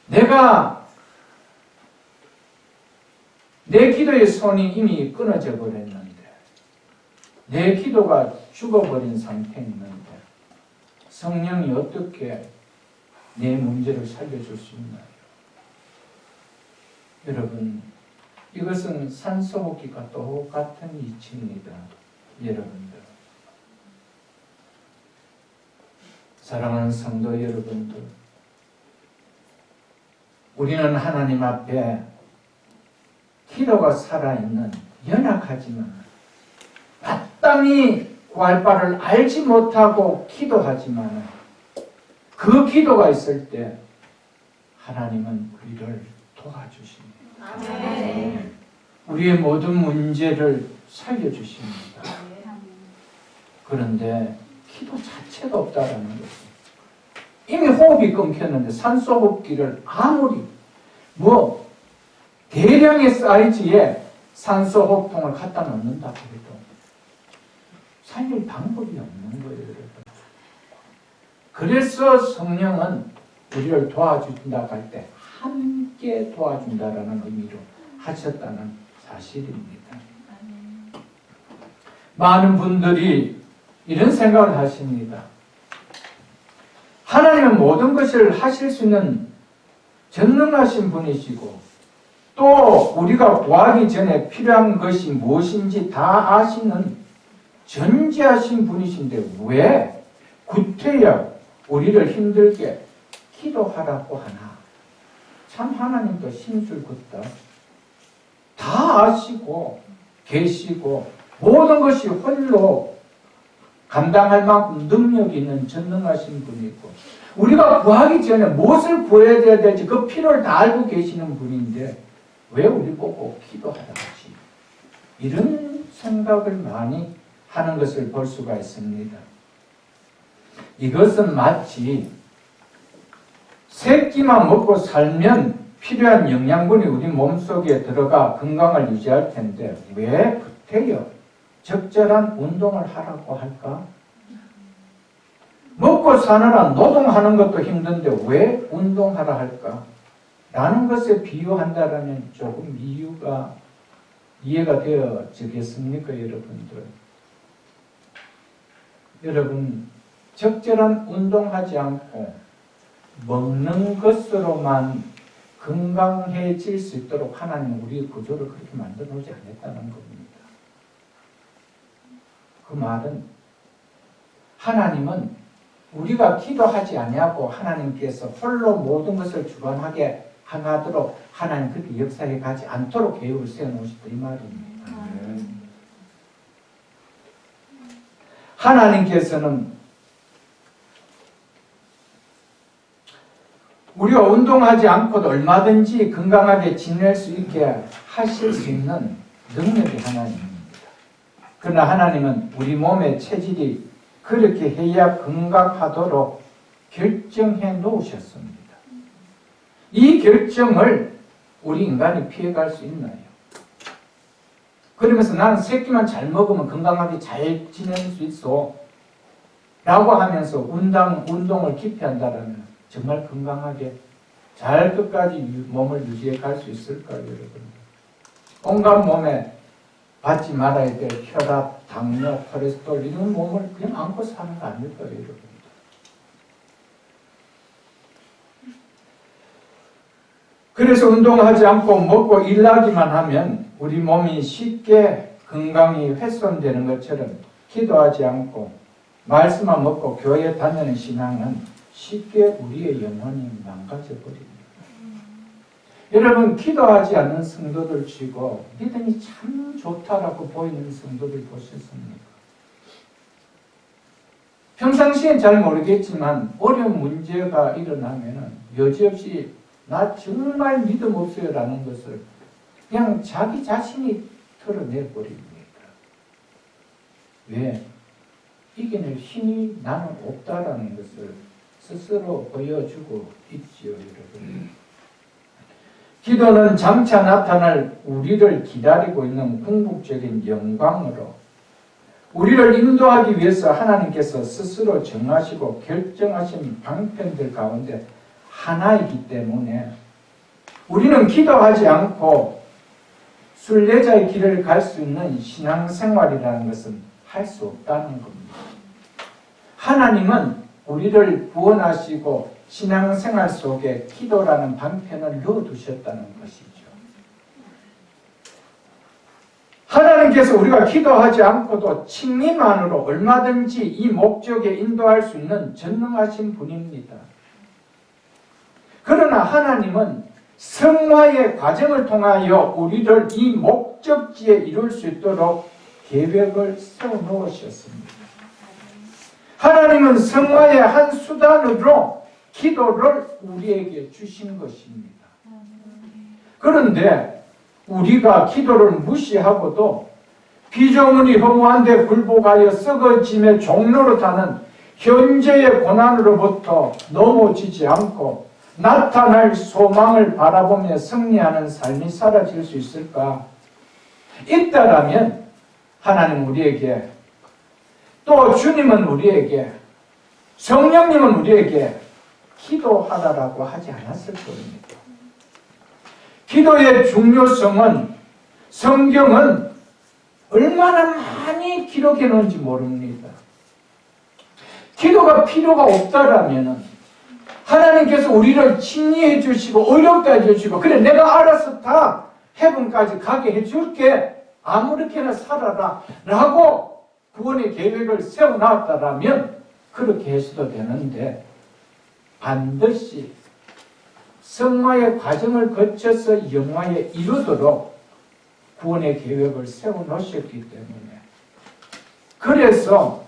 내가 내 기도의 손이 이미 끊어져 버렸는데 내 기도가 죽어버린 상태에 있는데 성령이 어떻게 내 문제를 살려줄 수 있나요? 여러분, 이것은 산소호흡기가 똑같은 이치입니다. 여러분들, 사랑하는 성도 여러분들, 우리는 하나님 앞에 기도가 살아있는 연약하지만 마땅히 구할 바를 알지 못하고 기도하지만 그 기도가 있을 때 하나님은 우리를 도와주십니다. 아멘. 우리의 모든 문제를 살려주십니다. 그런데 기도 자체가 없다라는 것입니다. 이미 호흡이 끊겼는데 산소호흡기를 아무리 대량의 사이즈의 산소호흡통을 갖다 놓는다고 해도 살릴 방법이 없는 거예요, 여러분. 그래서 성령은 우리를 도와준다고 할 때 함께 도와준다라는 의미로 하셨다는 사실입니다. 많은 분들이 이런 생각을 하십니다. 하나님은 모든 것을 하실 수 있는 전능하신 분이시고 또 우리가 구하기 전에 필요한 것이 무엇인지 다 아시는 전지하신 분이신데 왜 구태여 우리를 힘들게 기도하라고 하나? 참 하나님도 힘줄 것다. 다 아시고 계시고 모든 것이 홀로 감당할 만큼 능력이 있는 전능하신 분이고 우리가 구하기 전에 무엇을 구해야 될지 그 필요를 다 알고 계시는 분인데 왜 우리 보고 기도하라 하지? 이런 생각을 많이 하는 것을 볼 수가 있습니다. 이것은 마치 세 끼만 먹고 살면 필요한 영양분이 우리 몸속에 들어가 건강을 유지할 텐데 왜 그때요? 적절한 운동을 하라고 할까? 먹고 사느라 노동하는 것도 힘든데 왜 운동하라 할까? 라는 것에 비유한다면 조금 이해가 되어지겠습니까, 여러분들? 여러분, 적절한 운동하지 않고 먹는 것으로만 건강해질 수 있도록 하나님은 우리의 구조를 그렇게 만들어 놓지 않았다는 겁니다. 그 말은 하나님은 우리가 기도하지 아니하고 하나님께서 홀로 모든 것을 주관하게 하도록 하나님 그렇게 역사에 가지 않도록 계획을 세워놓으셨다 이 말입니다. 하나님께서는 우리가 운동하지 않고도 얼마든지 건강하게 지낼 수 있게 하실 수 있는 능력이 하나님입니다. 그러나 하나님은 우리 몸의 체질이 그렇게 해야 건강하도록 결정해 놓으셨습니다. 이 결정을 우리 인간이 피해갈 수 있나요? 그러면서 나는 세 끼만 잘 먹으면 건강하게 잘 지낼 수 있어. 라고 하면서 운동을 깊이 한다면 정말 건강하게 잘 끝까지 몸을 유지해 갈 수 있을까요, 여러분? 온갖 몸에 받지 말아야 될 혈압, 당뇨, 콜레스테롤 이런 몸을 그냥 안고 사는 거 아닐까요, 여러분? 그래서 운동하지 않고 먹고 일하기만 하면 우리 몸이 쉽게 건강이 훼손되는 것처럼 기도하지 않고 말씀만 먹고 교회 다니는 신앙은 쉽게 우리의 영혼이 망가져 버립니다. 여러분, 기도하지 않는 성도들 치고 믿음이 참 좋다라고 보이는 성도들 보셨습니까? 평상시엔 잘 모르겠지만 어려운 문제가 일어나면 여지없이 나 정말 믿음 없어요 라는 것을 그냥 자기 자신이 털어내버립니다. 왜? 이겨낼 힘이 나는 없다라는 것을 스스로 보여주고 있지요, 여러분. 기도는 장차 나타날 우리를 기다리고 있는 궁극적인 영광으로 우리를 인도하기 위해서 하나님께서 스스로 정하시고 결정하신 방편들 가운데 하나이기 때문에 우리는 기도하지 않고 순례자의 길을 갈 수 있는 신앙생활이라는 것은 할 수 없다는 겁니다. 하나님은 우리를 구원하시고 신앙생활 속에 기도라는 방편을 넣어두셨다는 것이죠. 하나님께서 우리가 기도하지 않고도 칭의만으로 얼마든지 이 목적에 인도할 수 있는 전능하신 분입니다. 그러나 하나님은 성화의 과정을 통하여 우리를 이 목적지에 이룰 수 있도록 계획을 세워놓으셨습니다. 하나님은 성화의 한 수단으로 기도를 우리에게 주신 것입니다. 그런데 우리가 기도를 무시하고도 피조물이 허무한 데 굴복하여 썩어짐의 종로로 타는 현재의 고난으로부터 넘어지지 않고 나타날 소망을 바라보며 승리하는 삶이 사라질 수 있을까? 있다라면 하나님 우리에게, 또 주님은 우리에게, 성령님은 우리에게 기도하라라고 하지 않았을 겁니다. 기도의 중요성은 성경은 얼마나 많이 기록해 놓은지 모릅니다. 기도가 필요가 없다라면 하나님께서 우리를 칭의해 주시고 어렵게 해주시고 그래 내가 알아서 다 해븐까지 가게 해줄게 아무렇게나 살아라 라고 구원의 계획을 세워놨다라면 그렇게 해서도 되는데 반드시 성화의 과정을 거쳐서 영화에 이르도록 구원의 계획을 세워놓으셨기 때문에 그래서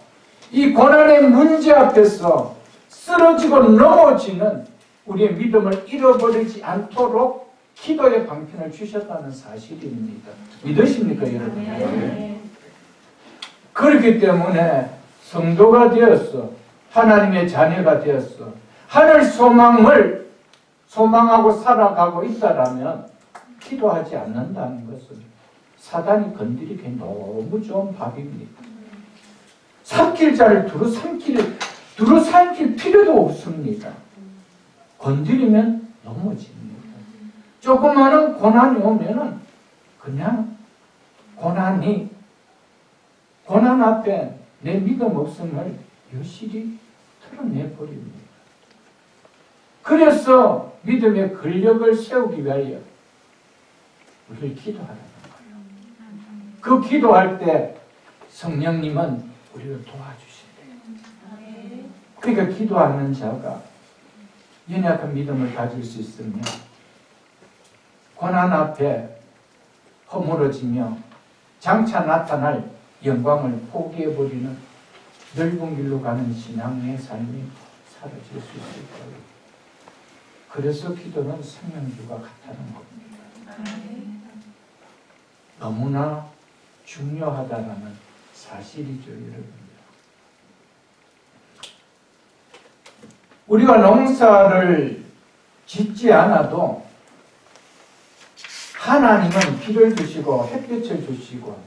이 고난의 문제 앞에서 쓰러지고 넘어지는 우리의 믿음을 잃어버리지 않도록 기도의 방편을 주셨다는 사실입니다. 믿으십니까, 여러분? 네. 그렇기 때문에 성도가 되었어, 하나님의 자녀가 되었어, 하늘 소망을 소망하고 살아가고 있다라면 기도하지 않는다는 것은 사단이 건드리기 너무 좋은 밥입니다. 삼킬 자를 두루 삼킬 필요도 없습니다. 건드리면 넘어집니다. 조그마한 고난이 오면은 그냥 고난 앞에 내 믿음 없음을 여실히 털어내버립니다. 그래서 믿음의 근력을 세우기 위하여 우리를 기도하라는 거예요. 그 기도할 때 성령님은 우리를 도와주신대요. 그러니까 기도하는 자가 연약한 믿음을 가질 수 있으며 고난 앞에 허물어지며 장차 나타날 영광을 포기해버리는 넓은 길로 가는 신앙의 삶이 사라질 수 있을 거예요. 그래서 기도는 생명주가 같다는 겁니다. 너무나 중요하다는 사실이죠, 여러분. 우리가 농사를 짓지 않아도 하나님은 비를 주시고 햇빛을 주시고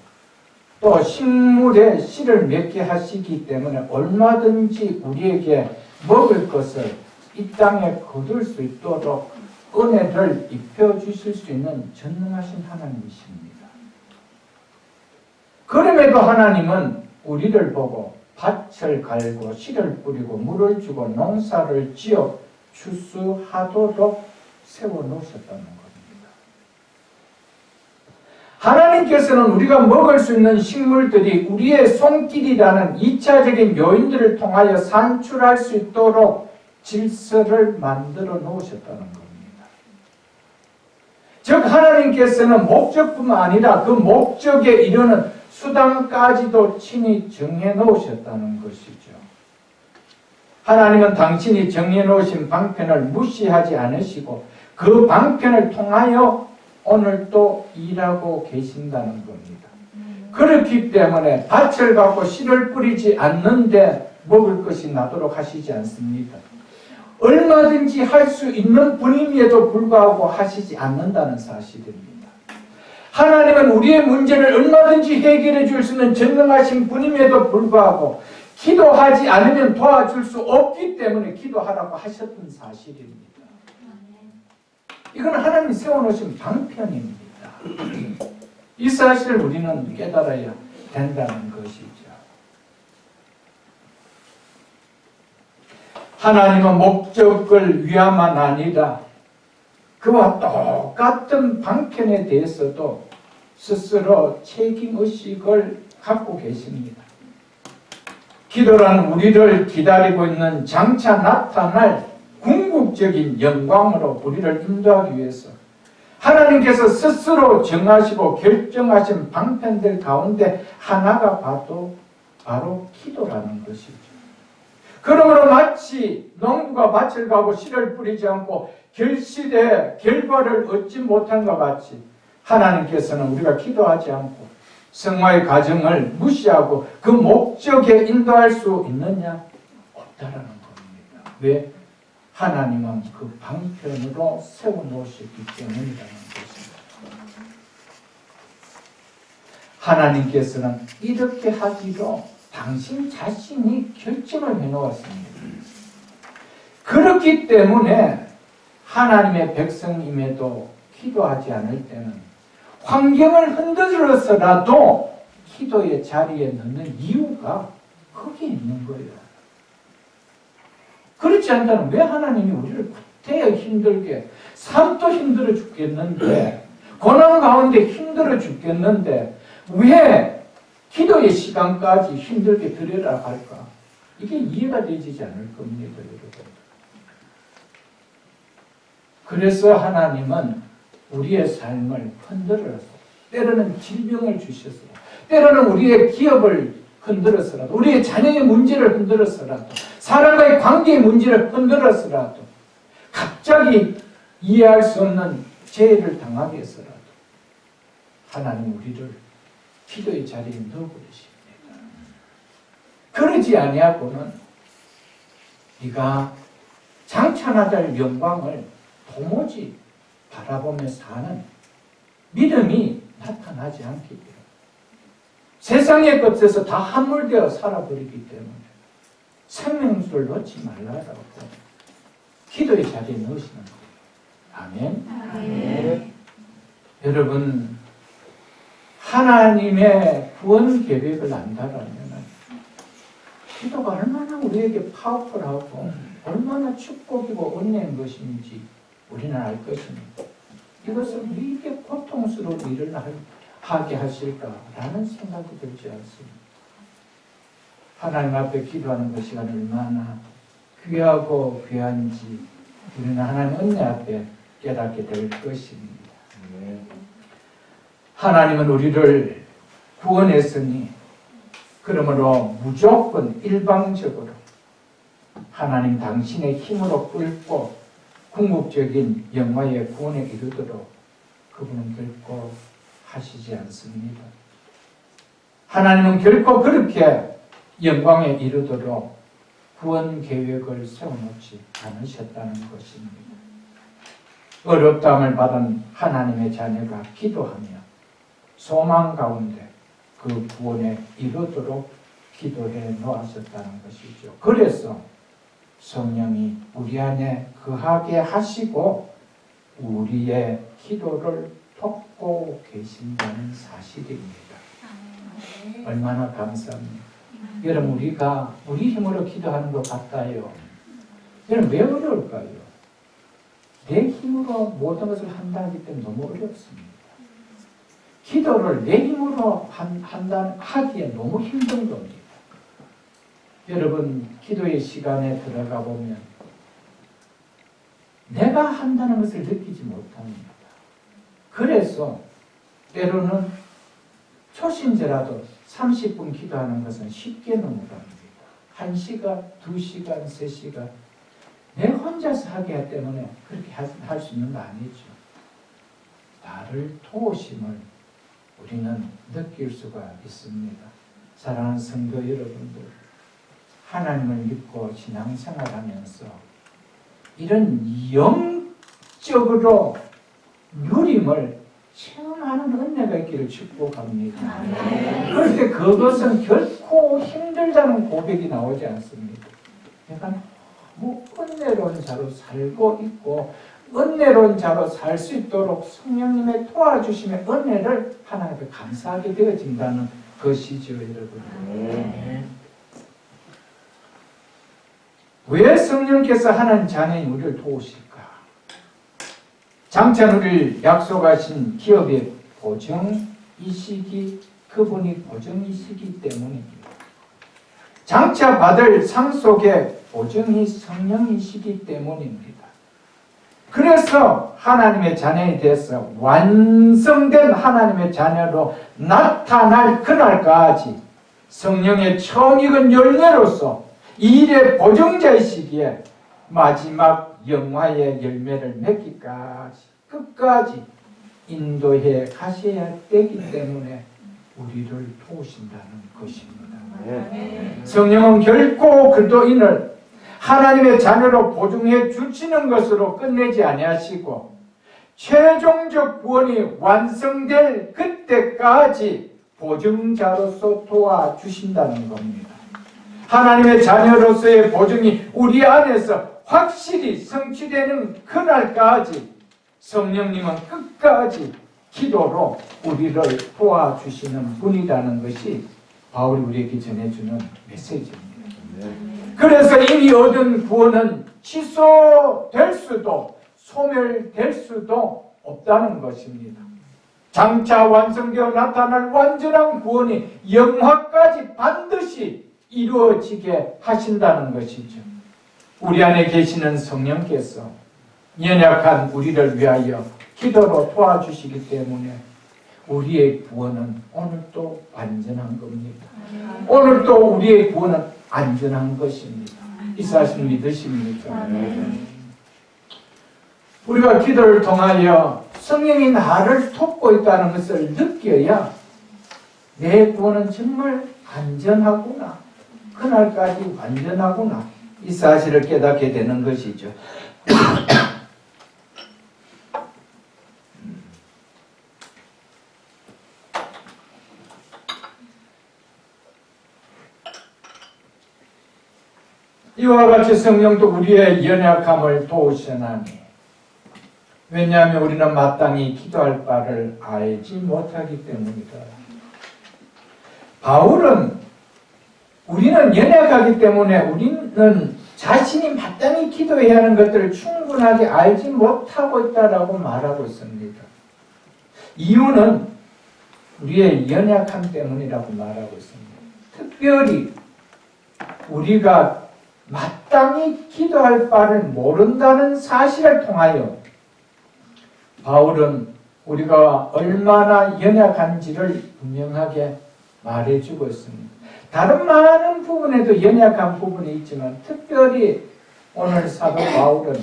또 식물에 씨를 맺게 하시기 때문에 얼마든지 우리에게 먹을 것을 이 땅에 거둘 수 있도록 은혜를 입혀주실 수 있는 전능하신 하나님이십니다. 그럼에도 하나님은 우리를 보고 밭을 갈고 씨를 뿌리고 물을 주고 농사를 지어 추수하도록 세워놓으셨다는 겁니다. 하나님께서는 우리가 먹을 수 있는 식물들이 우리의 손길이라는 2차적인 요인들을 통하여 산출할 수 있도록 질서를 만들어 놓으셨다는 겁니다. 즉 하나님께서는 목적뿐만 아니라 그 목적에 이르는 수단까지도 친히 정해 놓으셨다는 것이죠. 하나님은 당신이 정해 놓으신 방편을 무시하지 않으시고 그 방편을 통하여 오늘 또 일하고 계신다는 겁니다. 그렇기 때문에 밭을 갖고 씨를 뿌리지 않는데 먹을 것이 나도록 하시지 않습니다. 얼마든지 할 수 있는 분임에도 불구하고 하시지 않는다는 사실입니다. 하나님은 우리의 문제를 얼마든지 해결해 줄 수 있는 전능하신 분임에도 불구하고 기도하지 않으면 도와줄 수 없기 때문에 기도하라고 하셨던 사실입니다. 이건 하나님이 세워놓으신 방편입니다. 이 사실을 우리는 깨달아야 된다는 것이죠. 하나님은 목적을 위함만 아니라 그와 똑같은 방편에 대해서도 스스로 책임의식을 갖고 계십니다. 기도란 우리를 기다리고 있는 장차 나타날 궁극적인 영광으로 우리를 인도하기 위해서 하나님께서 스스로 정하시고 결정하신 방편들 가운데 하나가 바로 기도라는 것이죠. 그러므로 마치 농부가 밭을 가고 씨를 뿌리지 않고 결실의 결과를 얻지 못한 것 같이 하나님께서는 우리가 기도하지 않고 성화의 과정을 무시하고 그 목적에 인도할 수 있느냐? 없다라는 겁니다. 왜? 하나님은 그 방편으로 세워놓으셨기 때문이라는 것입니다. 하나님께서는 이렇게 하기로 당신 자신이 결정을 해놓았습니다. 그렇기 때문에 하나님의 백성임에도 기도하지 않을 때는 환경을 흔들어서라도 기도의 자리에 넣는 이유가 거기에 있는 거예요. 그렇지 않다면 왜 하나님이 우리를 구태여 힘들게, 삶도 힘들어 죽겠는데, 고난 가운데 힘들어 죽겠는데 왜 기도의 시간까지 힘들게 들여라 할까? 이게 이해가 되지 않을 겁니다, 여러분. 그래서 하나님은 우리의 삶을 흔들어서, 때로는 질병을 주셔서, 때로는 우리의 기업을 흔들어서라도, 우리의 자녀의 문제를 흔들어서라도, 사람과의 관계의 문제를 흔들어서라도, 갑자기 이해할 수 없는 재해를 당하게 해서라도 하나님 우리를 기도의 자리에 넣어버리십니다. 그러지 아니하고는 네가 장차나갈 영광을 도무지 바라보며 사는 믿음이 나타나지 않기 때문에, 세상의 것에서 다 함몰되어 살아버리기 때문에 생명수를 넣지 말라라고 기도의 자리에 넣으시는 거예요. 아멘. 아멘. 여러분, 하나님의 구원 계획을 안다라면 기도가 얼마나 우리에게 파워풀하고 얼마나 축복이고 은혜인 것인지 우리는 알 것입니다. 이것을 우리에게 고통스러운 일을 하게 하실까라는 생각이 들지 않습니다. 하나님 앞에 기도하는 것이 얼마나 귀하고 귀한지 우리는 하나님 은혜 앞에 깨닫게 될 것입니다. 하나님은 우리를 구원했으니 그러므로 무조건 일방적으로 하나님 당신의 힘으로 끌고 궁극적인 영화의 구원에 이르도록 그분은 결코 하시지 않습니다. 하나님은 결코 그렇게 영광에 이르도록 구원 계획을 세워놓지 않으셨다는 것입니다. 어렵다함을 받은 하나님의 자녀가 기도하며 소망 가운데 그 구원에 이르도록 기도해 놓으셨다는 것이죠. 그래서 성령이 우리 안에 거하게 하시고 우리의 기도를 돕고 계신다는 사실입니다. 얼마나 감사합니다. 여러분, 우리가 우리 힘으로 기도하는 것 같아요. 여러분, 왜 어려울까요? 내 힘으로 모든 것을 한다기 때문에 너무 어렵습니다. 기도를 내 힘으로 하기에 너무 힘든 겁니다. 여러분, 기도의 시간에 들어가 보면 내가 한다는 것을 느끼지 못합니다. 그래서 때로는 초신자라도 30분 기도하는 것은 쉽게 넘어갑니다. 1시간, 2시간, 3시간 내 혼자서 하기 때문에 그렇게 할 수 있는 거 아니죠. 나를 도우심을 우리는 느낄 수가 있습니다. 사랑하는 성도 여러분들, 하나님을 믿고 신앙생활하면서 이런 영적으로 누림을 체험하는 은혜가 있기를 축복합니다. 그런데 그것은 결코 힘들다는 고백이 나오지 않습니다. 내가 너무 은혜로운 자로 살고 있고 은혜로운 자로 살 수 있도록 성령님의 도와주심의 은혜를 하나님께 감사하게 되어진다는 것이죠, 여러분. 왜 성령께서 하나님 자녀인 우리를 도우실까? 장차 우리를 약속하신 기업의 보정이시기, 그분이 보정이시기 때문입니다. 장차 받을 상 속의 보정이 성령이시기 때문입니다. 그래서 하나님의 자녀에 대해서 완성된 하나님의 자녀로 나타날 그날까지 성령의 처음 익은 열매로서 이 일의 보정자이시기에 마지막 영화의 열매를 맺기까지 끝까지 인도해 가셔야 되기 때문에 우리를 도우신다는 것입니다. 성령은 결코 그리스도인을 하나님의 자녀로 보증해 주시는 것으로 끝내지 아니하시고 최종적 구원이 완성될 그때까지 보증자로서 도와주신다는 겁니다. 하나님의 자녀로서의 보증이 우리 안에서 확실히 성취되는 그날까지 성령님은 끝까지 기도로 우리를 도와주시는 분이라는 것이 바울이 우리에게 전해주는 메시지입니다. 그래서 이미 얻은 구원은 취소될 수도 소멸될 수도 없다는 것입니다. 장차 완성되어 나타날 완전한 구원이 영화까지 반드시 이루어지게 하신다는 것이죠. 우리 안에 계시는 성령께서 연약한 우리를 위하여 기도로 도와주시기 때문에 우리의 구원은 오늘도 완전한 겁니다. 오늘도 우리의 구원은 안전한 것입니다. 이 사실 믿으십니까? 우리가 기도를 통하여 성령이 나를 돕고 있다는 것을 느껴야 내 구원은 정말 안전하구나, 그날까지 완전하구나, 이 사실을 깨닫게 되는 것이죠. 이와 같이 성령도 우리의 연약함을 도우시나니, 왜냐하면 우리는 마땅히 기도할 바를 알지 못하기 때문이다. 바울은 우리는 연약하기 때문에 우리는 자신이 마땅히 기도해야 하는 것들을 충분하게 알지 못하고 있다라고 말하고 있습니다. 이유는 우리의 연약함 때문이라고 말하고 있습니다. 특별히 우리가 마땅히 기도할 바를 모른다는 사실을 통하여 바울은 우리가 얼마나 연약한지를 분명하게 말해주고 있습니다. 다른 많은 부분에도 연약한 부분이 있지만 특별히 오늘 사도 바울은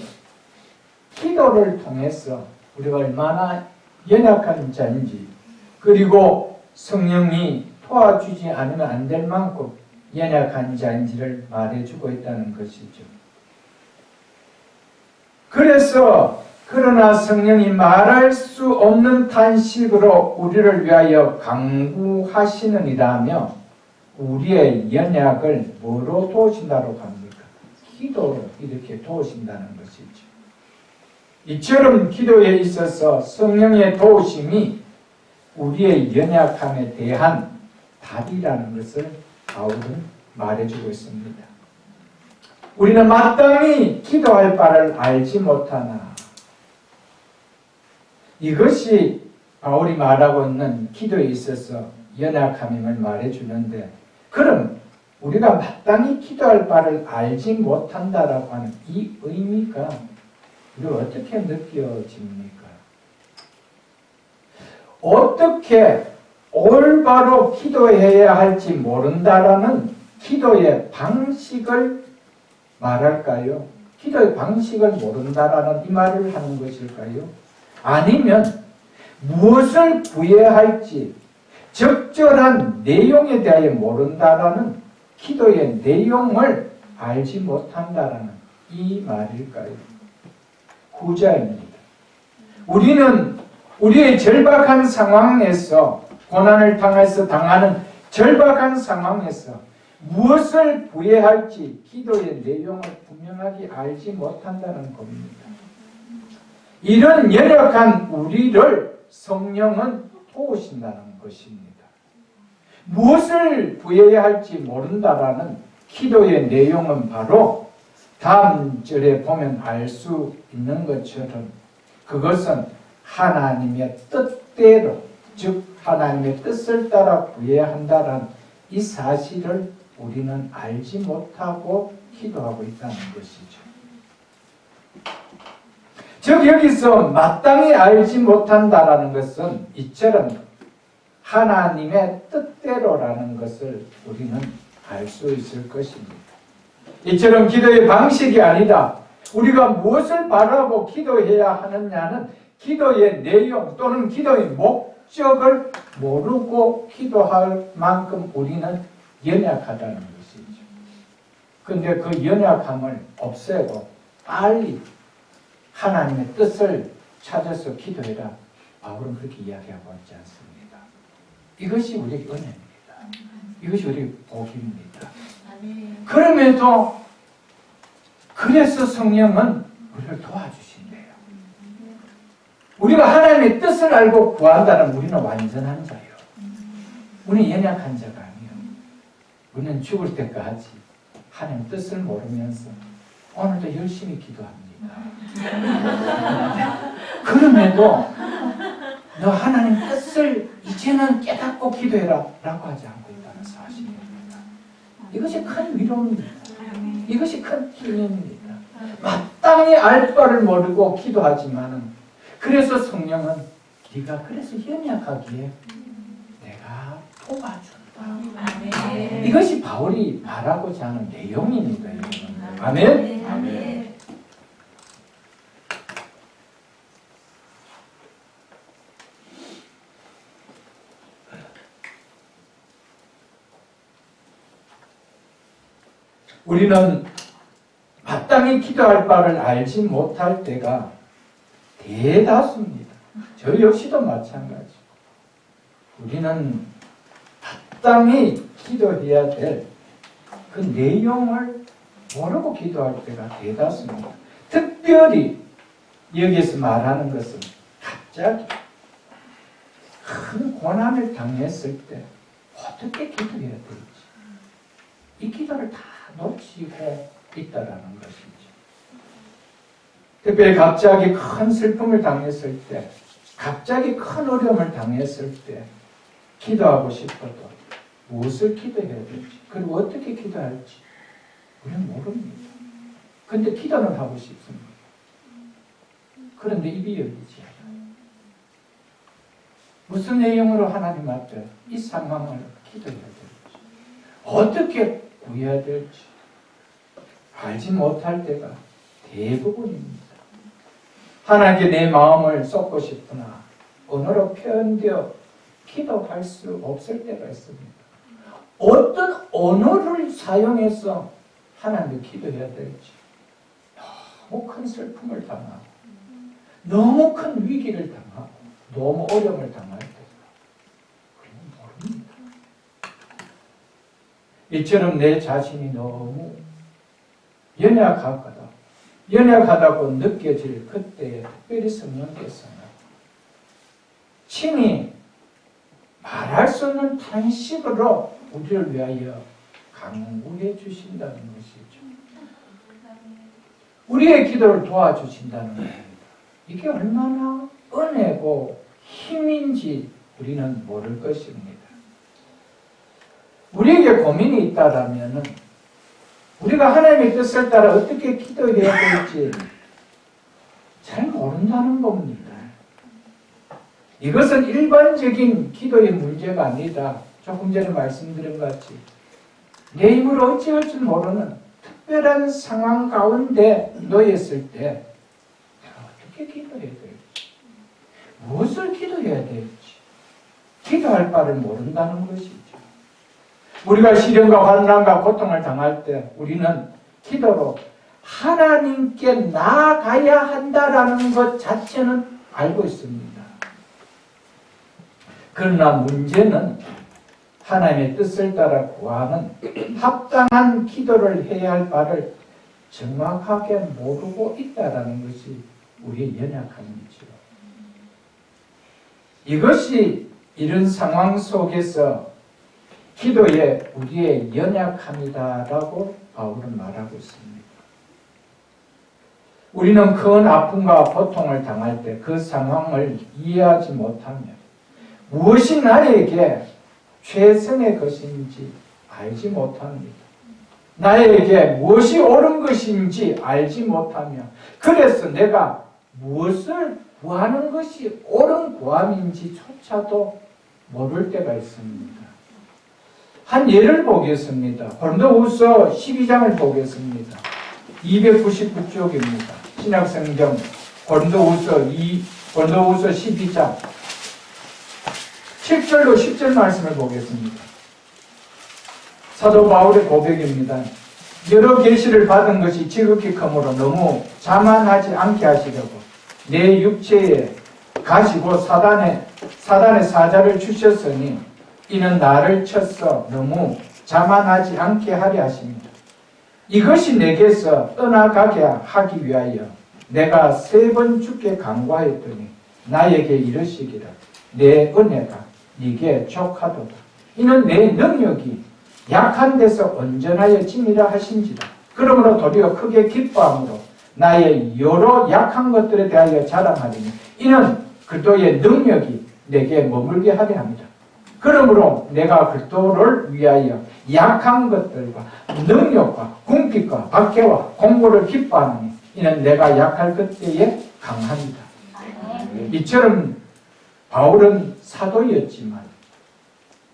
기도를 통해서 우리가 얼마나 연약한 자인지, 그리고 성령이 도와주지 않으면 안 될 만큼 연약한 자인지를 말해주고 있다는 것이죠. 그래서 그러나 성령이 말할 수 없는 탄식으로 우리를 위하여 간구하시느니라며 우리의 연약을 뭐로 도우신다고 합니까? 기도로 이렇게 도우신다는 것이죠. 이처럼 기도에 있어서 성령의 도우심이 우리의 연약함에 대한 답이라는 것을 바울은 말해주고 있습니다. 우리는 마땅히 기도할 바를 알지 못하나, 이것이 바울이 말하고 있는 기도에 있어서 연약함임을 말해주는데, 그럼 우리가 마땅히 기도할 바를 알지 못한다라고 하는 이 의미가 우리가 어떻게 느껴집니까? 어떻게 올바로 기도해야 할지 모른다라는 기도의 방식을 말할까요? 기도의 방식을 모른다라는 이 말을 하는 것일까요? 아니면 무엇을 구해야 할지 적절한 내용에 대하여 모른다라는 기도의 내용을 알지 못한다라는 이 말일까요? 후자입니다. 우리는 우리의 절박한 상황에서, 고난을 당해서 당하는 절박한 상황에서 무엇을 구해야 할지 기도의 내용을 분명하게 알지 못한다는 겁니다. 이런 연약한 우리를 성령은 도우신다는 것입니다. 무엇을 구해야 할지 모른다라는 기도의 내용은 바로 다음 절에 보면 알 수 있는 것처럼 그것은 하나님의 뜻대로, 즉 하나님의 뜻을 따라 구해야 한다는 이 사실을 우리는 알지 못하고 기도하고 있다는 것이죠. 즉 여기서 마땅히 알지 못한다라는 것은 이처럼 하나님의 뜻대로라는 것을 우리는 알 수 있을 것입니다. 이처럼 기도의 방식이 아니다, 우리가 무엇을 바라고 기도해야 하느냐는 기도의 내용 또는 기도의 목적을 모르고 기도할 만큼 우리는 연약하다는 것이죠. 그런데 그 연약함을 없애고 빨리 하나님의 뜻을 찾아서 기도해라, 바울은 그렇게 이야기하고 있지 않습니다. 이것이 우리의 은혜입니다. 이것이 우리의 복입니다. 그럼에도 그래서 성령은 우리를 도와주신대요. 우리가 하나님의 뜻을 알고 구한다면 우리는 완전한 자예요. 우리는 연약한 자가 아니에요. 우리는 죽을 때까지 하나님의 뜻을 모르면서 오늘도 열심히 기도합니다. 그럼에도 너 하나님 뜻을 이제는 깨닫고 기도해라 라고 하지 않고 있다는 사실입니다. 이것이 큰 위로입니다. 이것이 큰 힘입니다. 마땅히 알 바를 모르고 기도하지만은, 그래서 성령은 네가 그래서 연약하기에 내가 도와준다. 이것이 바울이 말하고자 하는 내용입니다. 아멘. 아멘. 우리는 마땅히 기도할 바를 알지 못할 때가 대다수입니다. 저 역시도 마찬가지고, 우리는 마땅히 기도해야 될 그 내용을 모르고 기도할 때가 대다수입니다. 특별히 여기서 말하는 것은 갑자기 큰 고난을 당했을 때 어떻게 기도해야 될지, 이 기도를 다 놓치고 있다라는 것이죠. 특별히 갑자기 큰 슬픔을 당했을 때, 갑자기 큰 어려움을 당했을 때 기도하고 싶어도 무엇을 기도해야 될지, 그리고 어떻게 기도할지 우리는 모릅니다. 그런데 기도는 하고 싶습니다. 그런데 입이 열리지 않아요. 무슨 내용으로 하나님 앞에 이 상황을 기도해야 될지, 어떻게 구해야 될지 알지 못할 때가 대부분입니다. 하나님께 내 마음을 쏟고 싶으나 언어로 표현되어 기도할 수 없을 때가 있습니다. 어떤 언어를 사용해서 하나님께 기도해야 될지 너무 큰 슬픔을 당하고 너무 큰 위기를 당하고 너무 어려움을 당할 때 그건 모릅니다. 이처럼 내 자신이 너무 연약하다고 느껴질 그때에 특별히 성령께서는 친히 말할 수 없는 탄식으로 우리를 위하여 강구해 주신다는 것이죠. 우리의 기도를 도와주신다는 겁니다. 이게 얼마나 은혜고 힘인지 우리는 모를 것입니다. 우리에게 고민이 있다라면 우리가 하나님의 뜻을 따라 어떻게 기도해야 될지 잘 모른다는 겁니다. 이것은 일반적인 기도의 문제가 아니다. 조금 전에 말씀드린 것 같이 내 힘으로 어찌할 줄 모르는 특별한 상황 가운데 놓였을 때 어떻게 기도해야 될지, 무엇을 기도해야 될지 기도할 바를 모른다는 것이죠. 우리가 시련과 환난과 고통을 당할 때 우리는 기도로 하나님께 나아가야 한다라는 것 자체는 알고 있습니다. 그러나 문제는 하나님의 뜻을 따라 구하는 합당한 기도를 해야 할 바를 정확하게 모르고 있다는 것이 우리의 연약함이죠. 이것이 이런 상황 속에서 기도에 우리의 연약함이다라고 바울은 말하고 있습니다. 우리는 큰 아픔과 고통을 당할 때 그 상황을 이해하지 못하며 무엇이 나에게 최선의 것인지 알지 못합니다. 나에게 무엇이 옳은 것인지 알지 못하며 그래서 내가 무엇을 구하는 것이 옳은 구함인지조차도 모를 때가 있습니다. 한 예를 보겠습니다. 고린도후서 12장을 보겠습니다. 299쪽입니다. 신약성경 고린도후서 12장 7절로 10절 말씀을 보겠습니다. 사도 바울의 고백입니다. 여러 계시를 받은 것이 지극히 크므로 너무 자만하지 않게 하시려고 내 육체에 가지고 사단의 사자를 주셨으니 이는 나를 쳐서 너무 자만하지 않게 하려 하십니다. 이것이 내게서 떠나가게 하기 위하여 내가 3번 주께 간구하였더니 나에게 이르시기를 내 은혜가 네게 족하도다. 이는 내 능력이 약한 데서 온전하여 짐이라 하신지라. 그러므로 도리어 크게 기뻐함으로 나의 여러 약한 것들에 대하여 자랑하리니 이는 그리스도의 능력이 내게 머물게 하려 합니다. 그러므로 내가 그리스도를 위하여 약한 것들과 능력과 궁핍과 박해와 공고를 기뻐하노니 이는 내가 약할 그때에 강합니다. 이처럼 바울은 사도였지만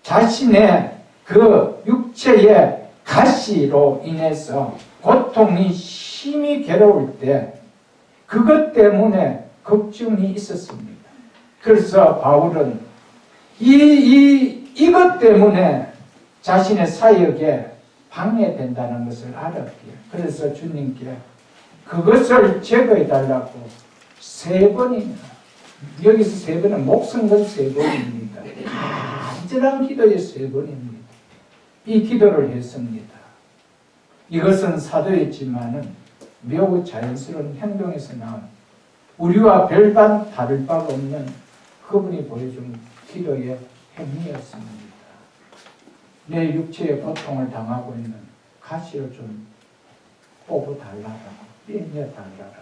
자신의 그 육체의 가시로 인해서 고통이 심히 괴로울 때 그것 때문에 걱정이 있었습니다. 그래서 바울은 이것 때문에 자신의 사역에 방해된다는 것을 알았기에 그래서 주님께 그것을 제거해달라고 3번이나 여기서 3번은 목숨 건 3번입니다. 간절한 기도의 3번입니다. 이 기도를 했습니다. 이것은 사도였지만은 매우 자연스러운 행동에서 나온 우리와 별반 다를 바가 없는 그분이 보여준 기도의 행위였습니다. 내 육체의 고통을 당하고 있는 가시를 좀 뽑아달라라, 빼내달라라.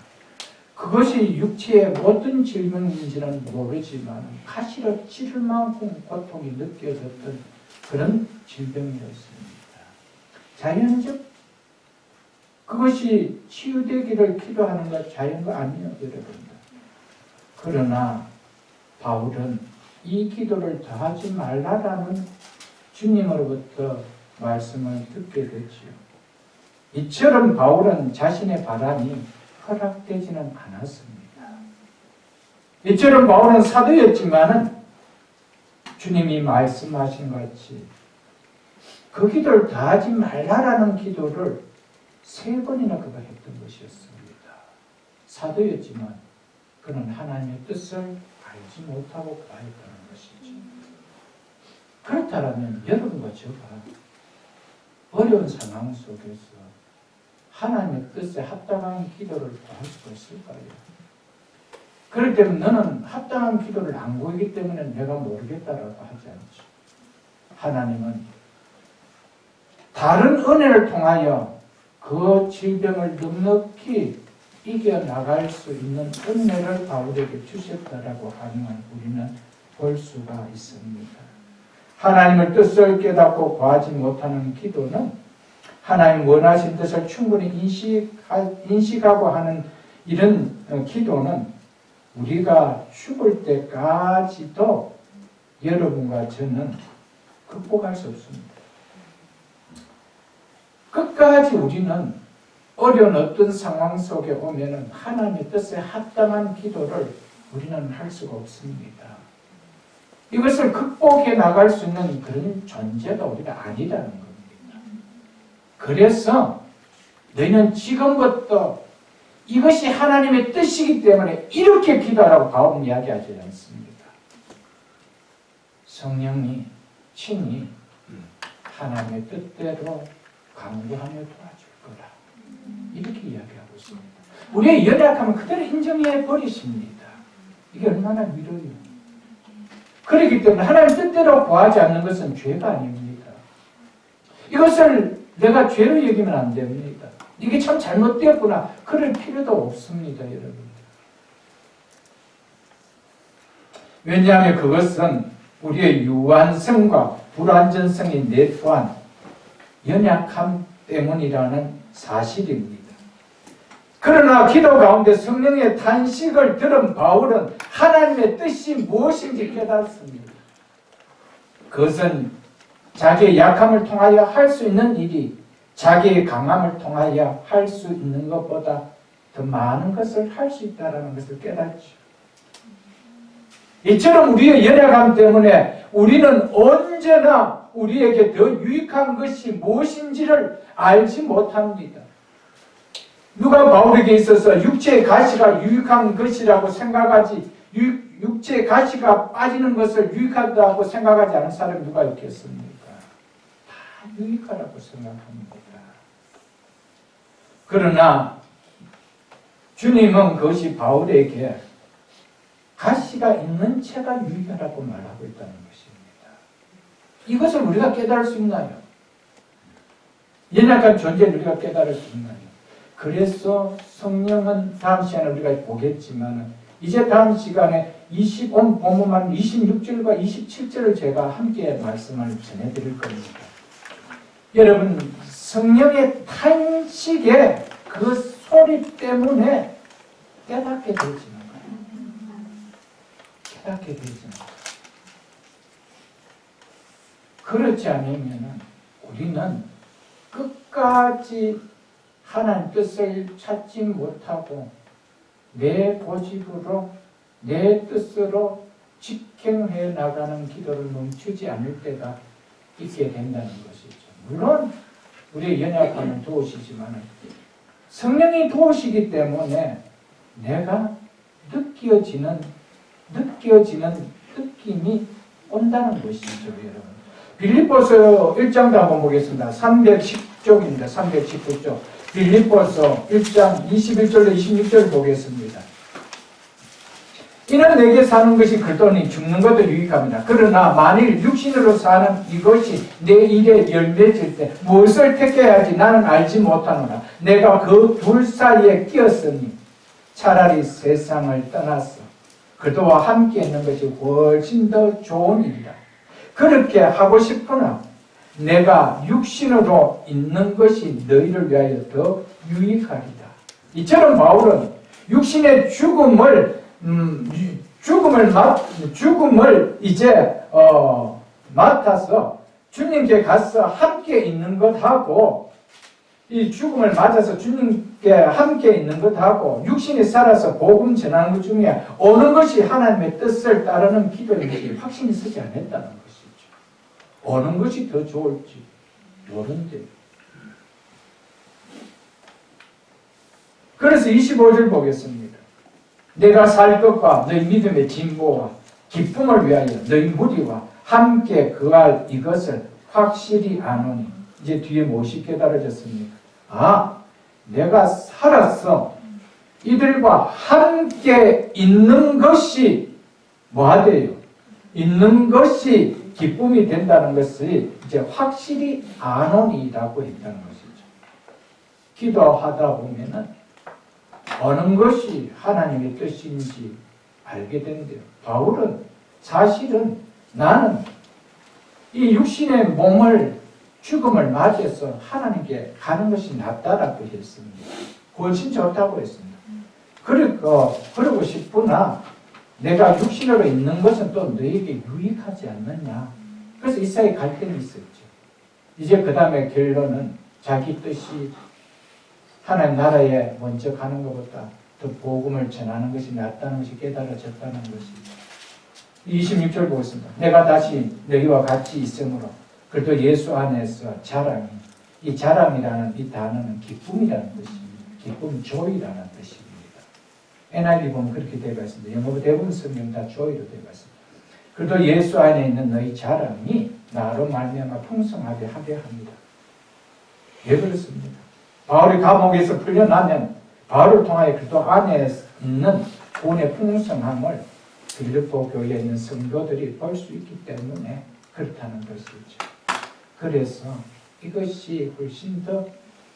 그것이 육체의 어떤 질병인지는 모르지만 가시로 찌를 만큼 고통이 느껴졌던 그런 질병이었습니다. 자연적 그것이 치유되기를 기도하는 것 자연거 아니에요, 여러분. 그러나 바울은 이 기도를 더 하지 말라라는 주님으로부터 말씀을 듣게 됐지요. 이처럼 바울은 자신의 바람이 허락되지는 않았습니다. 이처럼 바울은 사도였지만은 주님이 말씀하신 같이 그 기도를 다 하지 말라라는 기도를 3번이나 그가 했던 것이었습니다. 사도였지만 그는 하나님의 뜻을 알지 못하고 가했다는 것이죠. 그렇다면 여러분과 저가 어려운 상황 속에서 하나님의 뜻에 합당한 기도를 구할 수 있을까요? 그럴 때는 너는 합당한 기도를 안 구하기 때문에 내가 모르겠다라고 하지 않죠. 하나님은 다른 은혜를 통하여 그 질병을 넉넉히 이겨나갈 수 있는 은혜를 바울에게 주셨다라고 하면 우리는 볼 수가 있습니다. 하나님의 뜻을 깨닫고 구하지 못하는 기도는 하나님 원하신 뜻을 충분히 인식하고 하는 이런 기도는 우리가 죽을 때까지도 여러분과 저는 극복할 수 없습니다. 끝까지 우리는 어려운 어떤 상황 속에 오면은 하나님의 뜻에 합당한 기도를 우리는 할 수가 없습니다. 이것을 극복해 나갈 수 있는 그런 존재가 우리가 아니라는 겁니다. 그래서 너희는 지금부터 이것이 하나님의 뜻이기 때문에 이렇게 기도하라고 바울은 이야기하지 않습니다. 성령이 친히 하나님의 뜻대로 강구하며 도와줄 거라. 이렇게 이야기하고 있습니다. 우리의 연약함은 그대로 인정해 버리십니다. 이게 얼마나 위로예요. 그렇기 때문에 하나님 뜻대로 구하지 않는 것은 죄가 아닙니다. 이것을 내가 죄로 여기면 안 됩니다. 이게 참 잘못되었구나. 그럴 필요도 없습니다, 여러분. 왜냐하면 그것은 우리의 유한성과 불완전성인 내 또한 연약함 때문이라는 사실입니다. 그러나 기도 가운데 성령의 탄식을 들은 바울은 하나님의 뜻이 무엇인지 깨닫습니다. 그것은 자기의 약함을 통하여 할 수 있는 일이 자기의 강함을 통하여 할 수 있는 것보다 더 많은 것을 할 수 있다는 것을 깨닫죠. 이처럼 우리의 연약함 때문에 우리는 언제나 우리에게 더 유익한 것이 무엇인지를 알지 못합니다. 누가 바울에게 있어서 육체의 가시가 유익한 것이라고 생각하지, 육체의 가시가 빠지는 것을 유익하다고 생각하지 않은 사람이 누가 있겠습니까? 다 유익하다고 생각합니다. 그러나 주님은 그것이 바울에게 가시가 있는 채가 유익하다고 말하고 있다는 것입니다. 이것을 우리가 깨달을 수 있나요? 연약한 존재를 우리가 깨달을 수 있나요? 그래서 성령은 다음 시간에 우리가 보겠지만 이제 다음 시간에 25본문만 26절과 27절을 제가 함께 말씀을 전해드릴 겁니다. 여러분, 성령의 탄식의 그 소리 때문에 깨닫게 되지는 거예요. 깨닫게 되지는 거예요. 그렇지 않으면 우리는 끝까지 하나님 뜻을 찾지 못하고 내 고집으로 내 뜻으로 직행해 나가는 기도를 멈추지 않을 때가 있게 된다는 것이죠. 물론 우리의 연약함은 도우시지만 성령이 도우시기 때문에 내가 느껴지는 느낌이 온다는 것이죠, 여러분. 빌립보서 1장도 한번 보겠습니다. 310쪽입니다. 319쪽. 빌립보서 1장 21절로 26절 보겠습니다. 이는 내게 사는 것이 그렇더니 죽는 것도 유익합니다. 그러나 만일 육신으로 사는 이것이 내 일에 열매질 때 무엇을 택해야 하지 나는 알지 못하노라. 내가 그 둘 사이에 끼었으니 차라리 세상을 떠나서 그도와 함께 있는 것이 훨씬 더 좋은 일이다. 그렇게 하고 싶으나 내가 육신으로 있는 것이 너희를 위하여 더 유익하리다. 이처럼 바울은 육신의 죽음을 이제 맡아서 주님께 가서 함께 있는 것하고 이 죽음을 맞아서 주님께 함께 있는 것하고 육신이 살아서 복음 전하는 것 중에 어느 것이 하나님의 뜻을 따르는 기도인지 확신이 서지 않았다는 것이죠. 어느 것이 더 좋을지 모른대. 그래서 25절 보겠습니다. 내가 살 것과 너희 믿음의 진보와 기쁨을 위하여 너희 무리와 함께 거할 이것을 확실히 아노니. 이제 뒤에 무엇이 깨달아졌습니까? 아, 내가 살았어. 이들과 함께 있는 것이 뭐하대요? 있는 것이 기쁨이 된다는 것이 이제 확실히 아노니라고 했다는 것이죠. 기도하다 보면은 어느 것이 하나님의 뜻인지 알게 된대요. 바울은 사실은 나는 이 육신의 몸을 죽음을 맞이해서 하나님께 가는 것이 낫다라고 했습니다. 훨씬 좋다고 했습니다. 그러고 싶으나 내가 육신으로 있는 것은 또 너에게 유익하지 않느냐. 그래서 이 사이에 갈등이 있었죠. 이제 그 다음에 결론은 자기 뜻이 하나님 나라에 먼저 가는 것보다 더 복음을 전하는 것이 낫다는 것이 깨달아졌다는 것이죠. 26절 보겠습니다. 내가 다시 너희와 같이 있으므로 그래도 예수 안에서 자랑이, 이 자랑이라는 이 단어는 기쁨이라는 뜻입니다. 기쁨, joy라는 뜻입니다. NIV 보면 그렇게 되어 있습니다. 영어 대부분 성경 다 joy로 되어 있습니다. 그래도 예수 안에 있는 너희 자랑이 나로 말미암아 풍성하게 하게 합니다. 왜 그렇습니까? 바울이 감옥에서 풀려나면 바울을 통하여 그리스도 안에 있는 구원의 풍성함을 빌립보 교회에 있는 성도들이 볼 수 있기 때문에 그렇다는 것이죠. 그래서 이것이 훨씬 더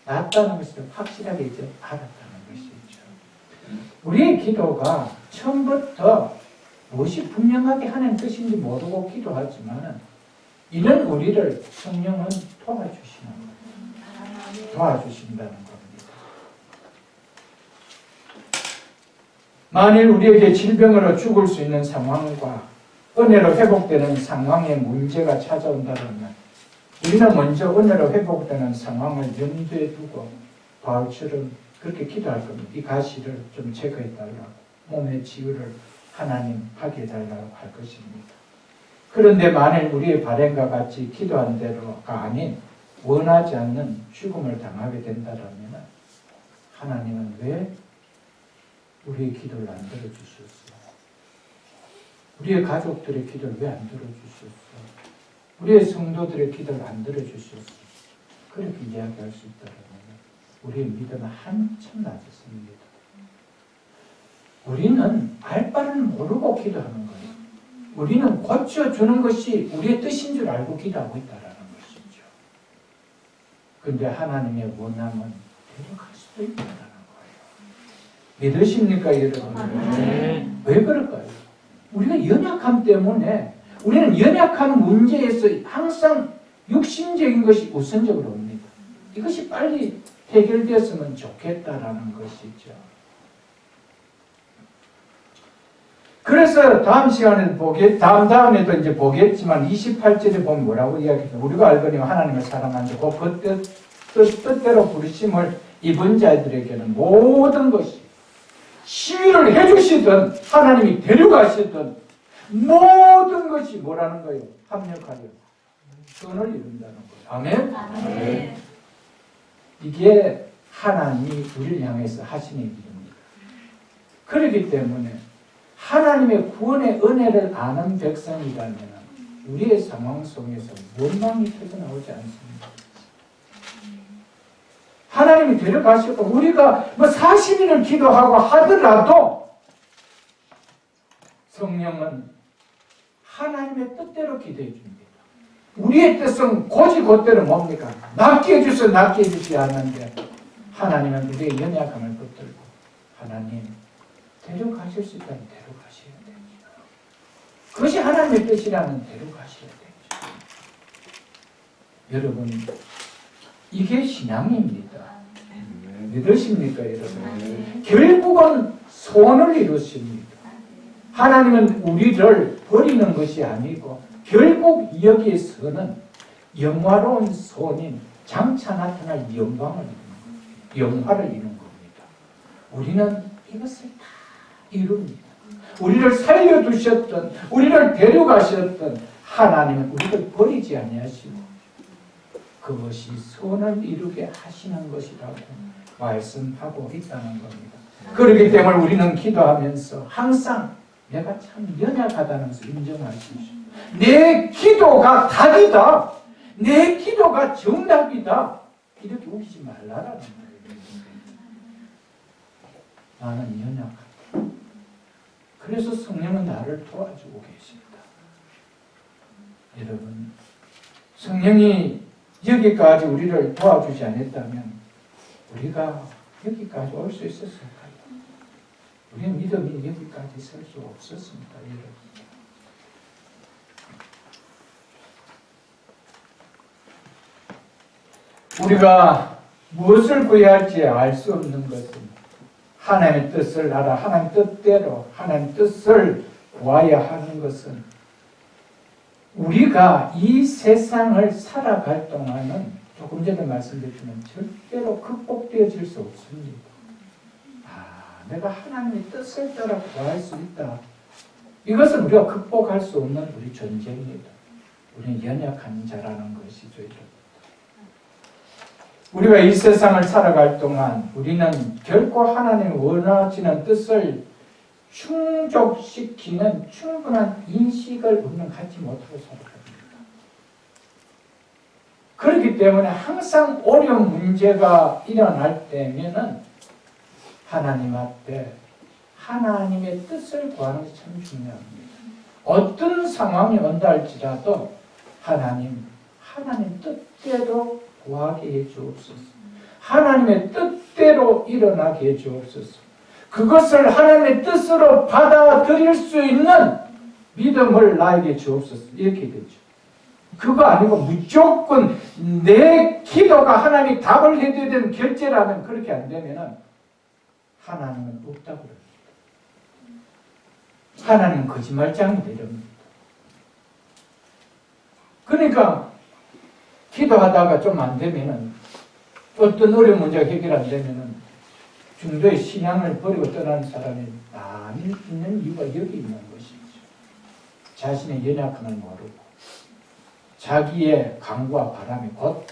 낫다는 것을 확실하게 이제 알았다는 것이죠. 우리의 기도가 처음부터 무엇이 분명하게 하는 뜻인지 모르고 기도하지만 이는 우리를 성령은 도와주시는 거예요. 도와주신다는 겁니다. 만일 우리에게 질병으로 죽을 수 있는 상황과 은혜로 회복되는 상황에 문제가 찾아온다면 우리는 먼저 은혜로 회복되는 상황을 염두에 두고 바울처럼 그렇게 기도할 겁니다. 이 가시를 좀 체크해달라고, 몸의 치유를 하나님 하게 해달라고 할 것입니다. 그런데 만일 우리의 바램과 같이 기도한 대로가 아닌 원하지 않는 죽음을 당하게 된다면 하나님은 왜 우리의 기도를 안 들어주셨어? 우리의 가족들의 기도를 왜 안 들어주셨어? 우리의 성도들의 기도를 안 들어주셨어? 그렇게 이야기할 수 있다면 우리의 믿음은 한참 낮았습니다. 우리는 알 바를 모르고 기도하는 거예요. 우리는 고쳐주는 것이 우리의 뜻인 줄 알고 기도하고 있다는 것이죠. 그런데 하나님의 원함은 데려갈 수도 있다는 거예요. 믿으십니까, 여러분? 네. 왜 그럴까요? 우리가 연약함 때문에 우리는 연약한 문제에서 항상 육신적인 것이 우선적으로 옵니다. 이것이 빨리 해결되었으면 좋겠다라는 것이죠. 그래서 다음 시간에 다음에도 이제 보겠지만 28절에 보면 뭐라고 이야기해요? 우리가 알거니와 하나님을 사랑하는데 그 뜻대로 부르심을 입은 자들에게는 모든 것이 시위를 해주시든 하나님이 데려가시든 모든 것이 뭐라는 거예요? 합력하여 선을 이룬다는 거예요. 아멘? 아멘. 이게 하나님이 우리를 향해서 하시는 일입니다. 그렇기 때문에 하나님의 구원의 은혜를 아는 백성이라면 우리의 상황 속에서 원망이 터져나오지 않습니다. 하나님이 데려가시고 우리가 뭐 40일을 기도하고 하더라도 성령은 하나님의 뜻대로 기도해 줍니다. 우리의 뜻은 곧대로 뭡니까? 낫게 해주세요, 낫게 해주지 않는데 하나님은 우리의 연약함을 붙들고 하나님 데려가실 수 있다면 데려가셔야 됩니다. 그것이 하나님의 뜻이라면 데려가셔야 되죠. 여러분, 이게 신앙입니다. 믿으십니까, 여러분? 결국은 소원을 이루십니다. 하나님은 우리를 버리는 것이 아니고 결국 여기에서는 영화로운 소원인 장차 나타날 영광을 이루는 겁니다. 영화를 이루는 겁니다. 우리는 이것을 다 이룹니다. 우리를 살려두셨던, 우리를 데려가셨던 하나님은 우리를 버리지 아니하시고 그것이 소원을 이루게 하시는 것이라고 말씀하고 있다는 겁니다. 그렇기 때문에 우리는 기도하면서 항상 내가 참 연약하다는 것을 인정할 수 있어요. 내 기도가 답이다. 내 기도가 정답이다. 이렇게 우기지 말라라는 거예요. 나는 연약하다. 그래서 성령은 나를 도와주고 계십니다. 여러분, 성령이 여기까지 우리를 도와주지 않았다면 우리가 여기까지 올 수 있었을까요? 우리의 믿음이 여기까지 설 수 없었습니다. 여러분. 우리가 무엇을 구해야 할지 알 수 없는 것은 하나님의 뜻을 알아 하나님 뜻대로 하나님 뜻을 구하여 하는 것은 우리가 이 세상을 살아갈 동안은 조금 전에 말씀드렸지만 절대로 극복되어질 수 없습니다. 내가 하나님의 뜻을 따라 구할 수 있다. 이것은 우리가 극복할 수 없는 우리 존재입니다. 우리는 연약한 자라는 것이죠. 우리가 이 세상을 살아갈 동안 우리는 결코 하나님이 원하시는 뜻을 충족시키는 충분한 인식을 우리는 갖지 못하고 살아갑니다. 그렇기 때문에 항상 어려운 문제가 일어날 때면은 하나님 앞에 하나님의 뜻을 구하는 것이 참 중요합니다. 어떤 상황이 온다 할지라도 하나님 뜻대로 구하게 해 주옵소서. 하나님의 뜻대로 일어나게 해 주옵소서. 그것을 하나님의 뜻으로 받아들일 수 있는 믿음을 나에게 주옵소서. 이렇게 되죠. 그거 아니고 무조건 내 기도가 하나님이 답을 해줘야 되는 결제라면 그렇게 안 되면은 하나님은 없다고 그럽니다. 하나님은 거짓말장이 되렵니다. 그러니까 기도하다가 좀 안 되면은 어떤 어려운 문제가 해결 안 되면은 중도의 신앙을 버리고 떠나는 사람이 많이 있는 이유가 여기 있는 것이죠. 자신의 연약함을 모르고 자기의 강구와 바람이 곧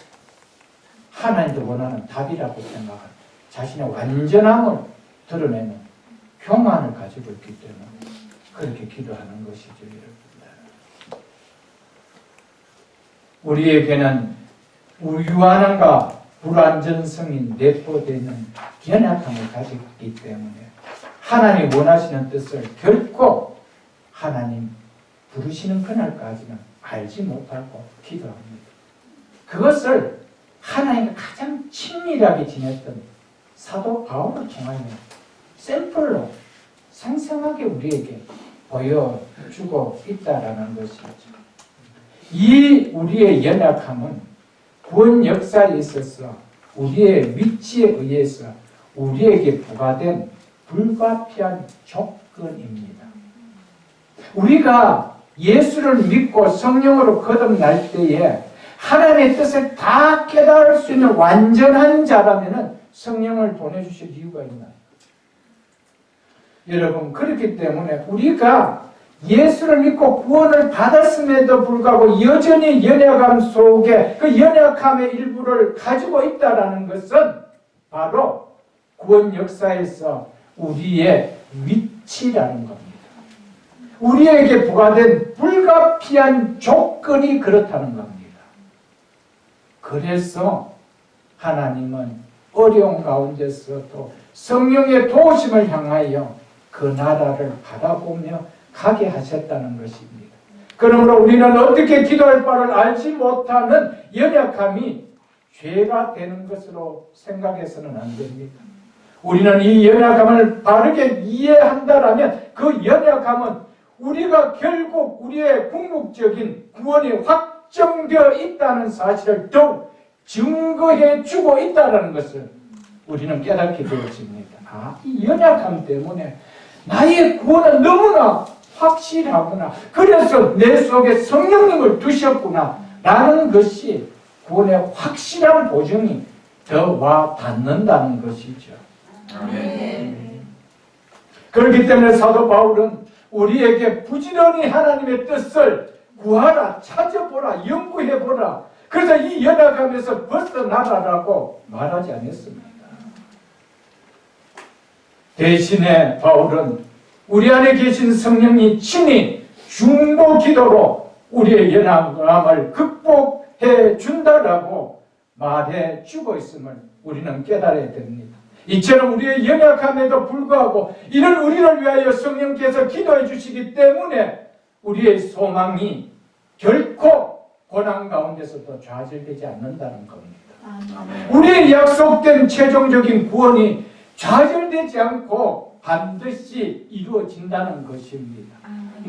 하나님도 원하는 답이라고 생각하는 자신의 완전함을 드러내는 교만을 가지고 있기 때문에 그렇게 기도하는 것이죠. 우리에게는 유한함과 불완전성이 내포되어 있는 연약함을 가지고 있기 때문에 하나님 원하시는 뜻을 결코 하나님 부르시는 그날까지는 알지 못하고 기도합니다. 그것을 하나님과 가장 친밀하게 지냈던 사도 바울을 통하여 샘플로 생생하게 우리에게 보여주고 있다라는 것이죠. 이 우리의 연약함은 구원 역사에 있어서 우리의 위치에 의해서 우리에게 부과된 불가피한 조건입니다. 우리가 예수를 믿고 성령으로 거듭날 때에 하나님의 뜻을 다 깨달을 수 있는 완전한 자라면 성령을 보내주실 이유가 있나요? 여러분, 그렇기 때문에 우리가 예수를 믿고 구원을 받았음에도 불구하고 여전히 연약함 속에 그 연약함의 일부를 가지고 있다는 것은 바로 구원 역사에서 우리의 위치라는 겁니다. 우리에게 부과된 불가피한 조건이 그렇다는 겁니다. 그래서 하나님은 어려운 가운데서도 성령의 도우심을 향하여 그 나라를 바라보며 가게 하셨다는 것입니다. 그러므로 우리는 어떻게 기도할 바를 알지 못하는 연약함이 죄가 되는 것으로 생각해서는 안 됩니다. 우리는 이 연약함을 바르게 이해한다라면 그 연약함은 우리가 결국 우리의 궁극적인 구원이 확정되어 있다는 사실을 더욱 증거해 주고 있다는 것을 우리는 깨닫게 되어집니다. 이 연약함 때문에 나의 구원은 너무나 확실하구나. 그래서 내 속에 성령님을 두셨구나. 라는 것이 구원의 확실한 보증이 더 와 닿는다는 것이죠. 아멘. 그렇기 때문에 사도 바울은 우리에게 부지런히 하나님의 뜻을 구하라, 찾아보라, 연구해보라. 그래서 이 연약함에서 벗어나라라고 말하지 않았습니다. 대신에 바울은 우리 안에 계신 성령이 친히 중보 기도로 우리의 연약함을 극복해 준다라고 말해 주고 있음을 우리는 깨달아야 됩니다. 이처럼 우리의 연약함에도 불구하고 이런 우리를 위하여 성령께서 기도해 주시기 때문에 우리의 소망이 결코 고난 가운데서도 좌절되지 않는다는 겁니다. 우리의 약속된 최종적인 구원이 좌절되지 않고 반드시 이루어진다는 것입니다.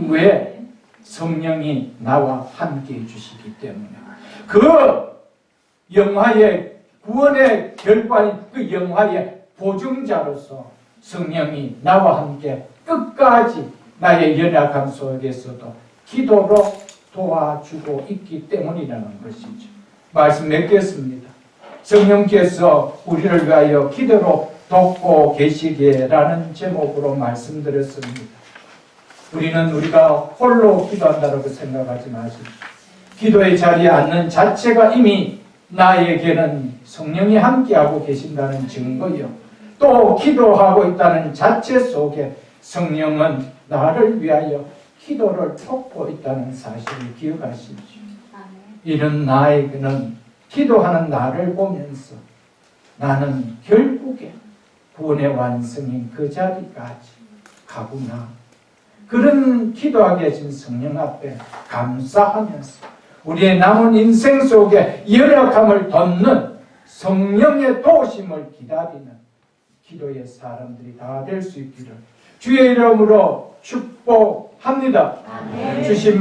왜? 성령이 나와 함께 해주시기 때문에. 그 영화의 구원의 결과인 그 영화의 보증자로서 성령이 나와 함께 끝까지 나의 연약함 속에서도 기도로 도와주고 있기 때문이라는 것이죠. 말씀 맺겠습니다. 성령께서 우리를 위하여 기도로 돕고 계시기라는 제목으로 말씀드렸습니다. 우리는 우리가 홀로 기도한다고 생각하지 마십시오. 기도의 자리에 앉는 자체가 이미 나에게는 성령이 함께하고 계신다는 증거요. 또 기도하고 있다는 자체 속에 성령은 나를 위하여 기도를 돕고 있다는 사실을 기억하십시오. 이런 나에게는 기도하는 나를 보면서 나는 결국에 구원의 완성인 그 자리까지 가구나. 그런 기도하게 해준 성령 앞에 감사하면서 우리의 남은 인생 속에 연약함을 덮는 성령의 도우심을 기다리는 기도의 사람들이 다 될 수 있기를 주의 이름으로 축복합니다. 주신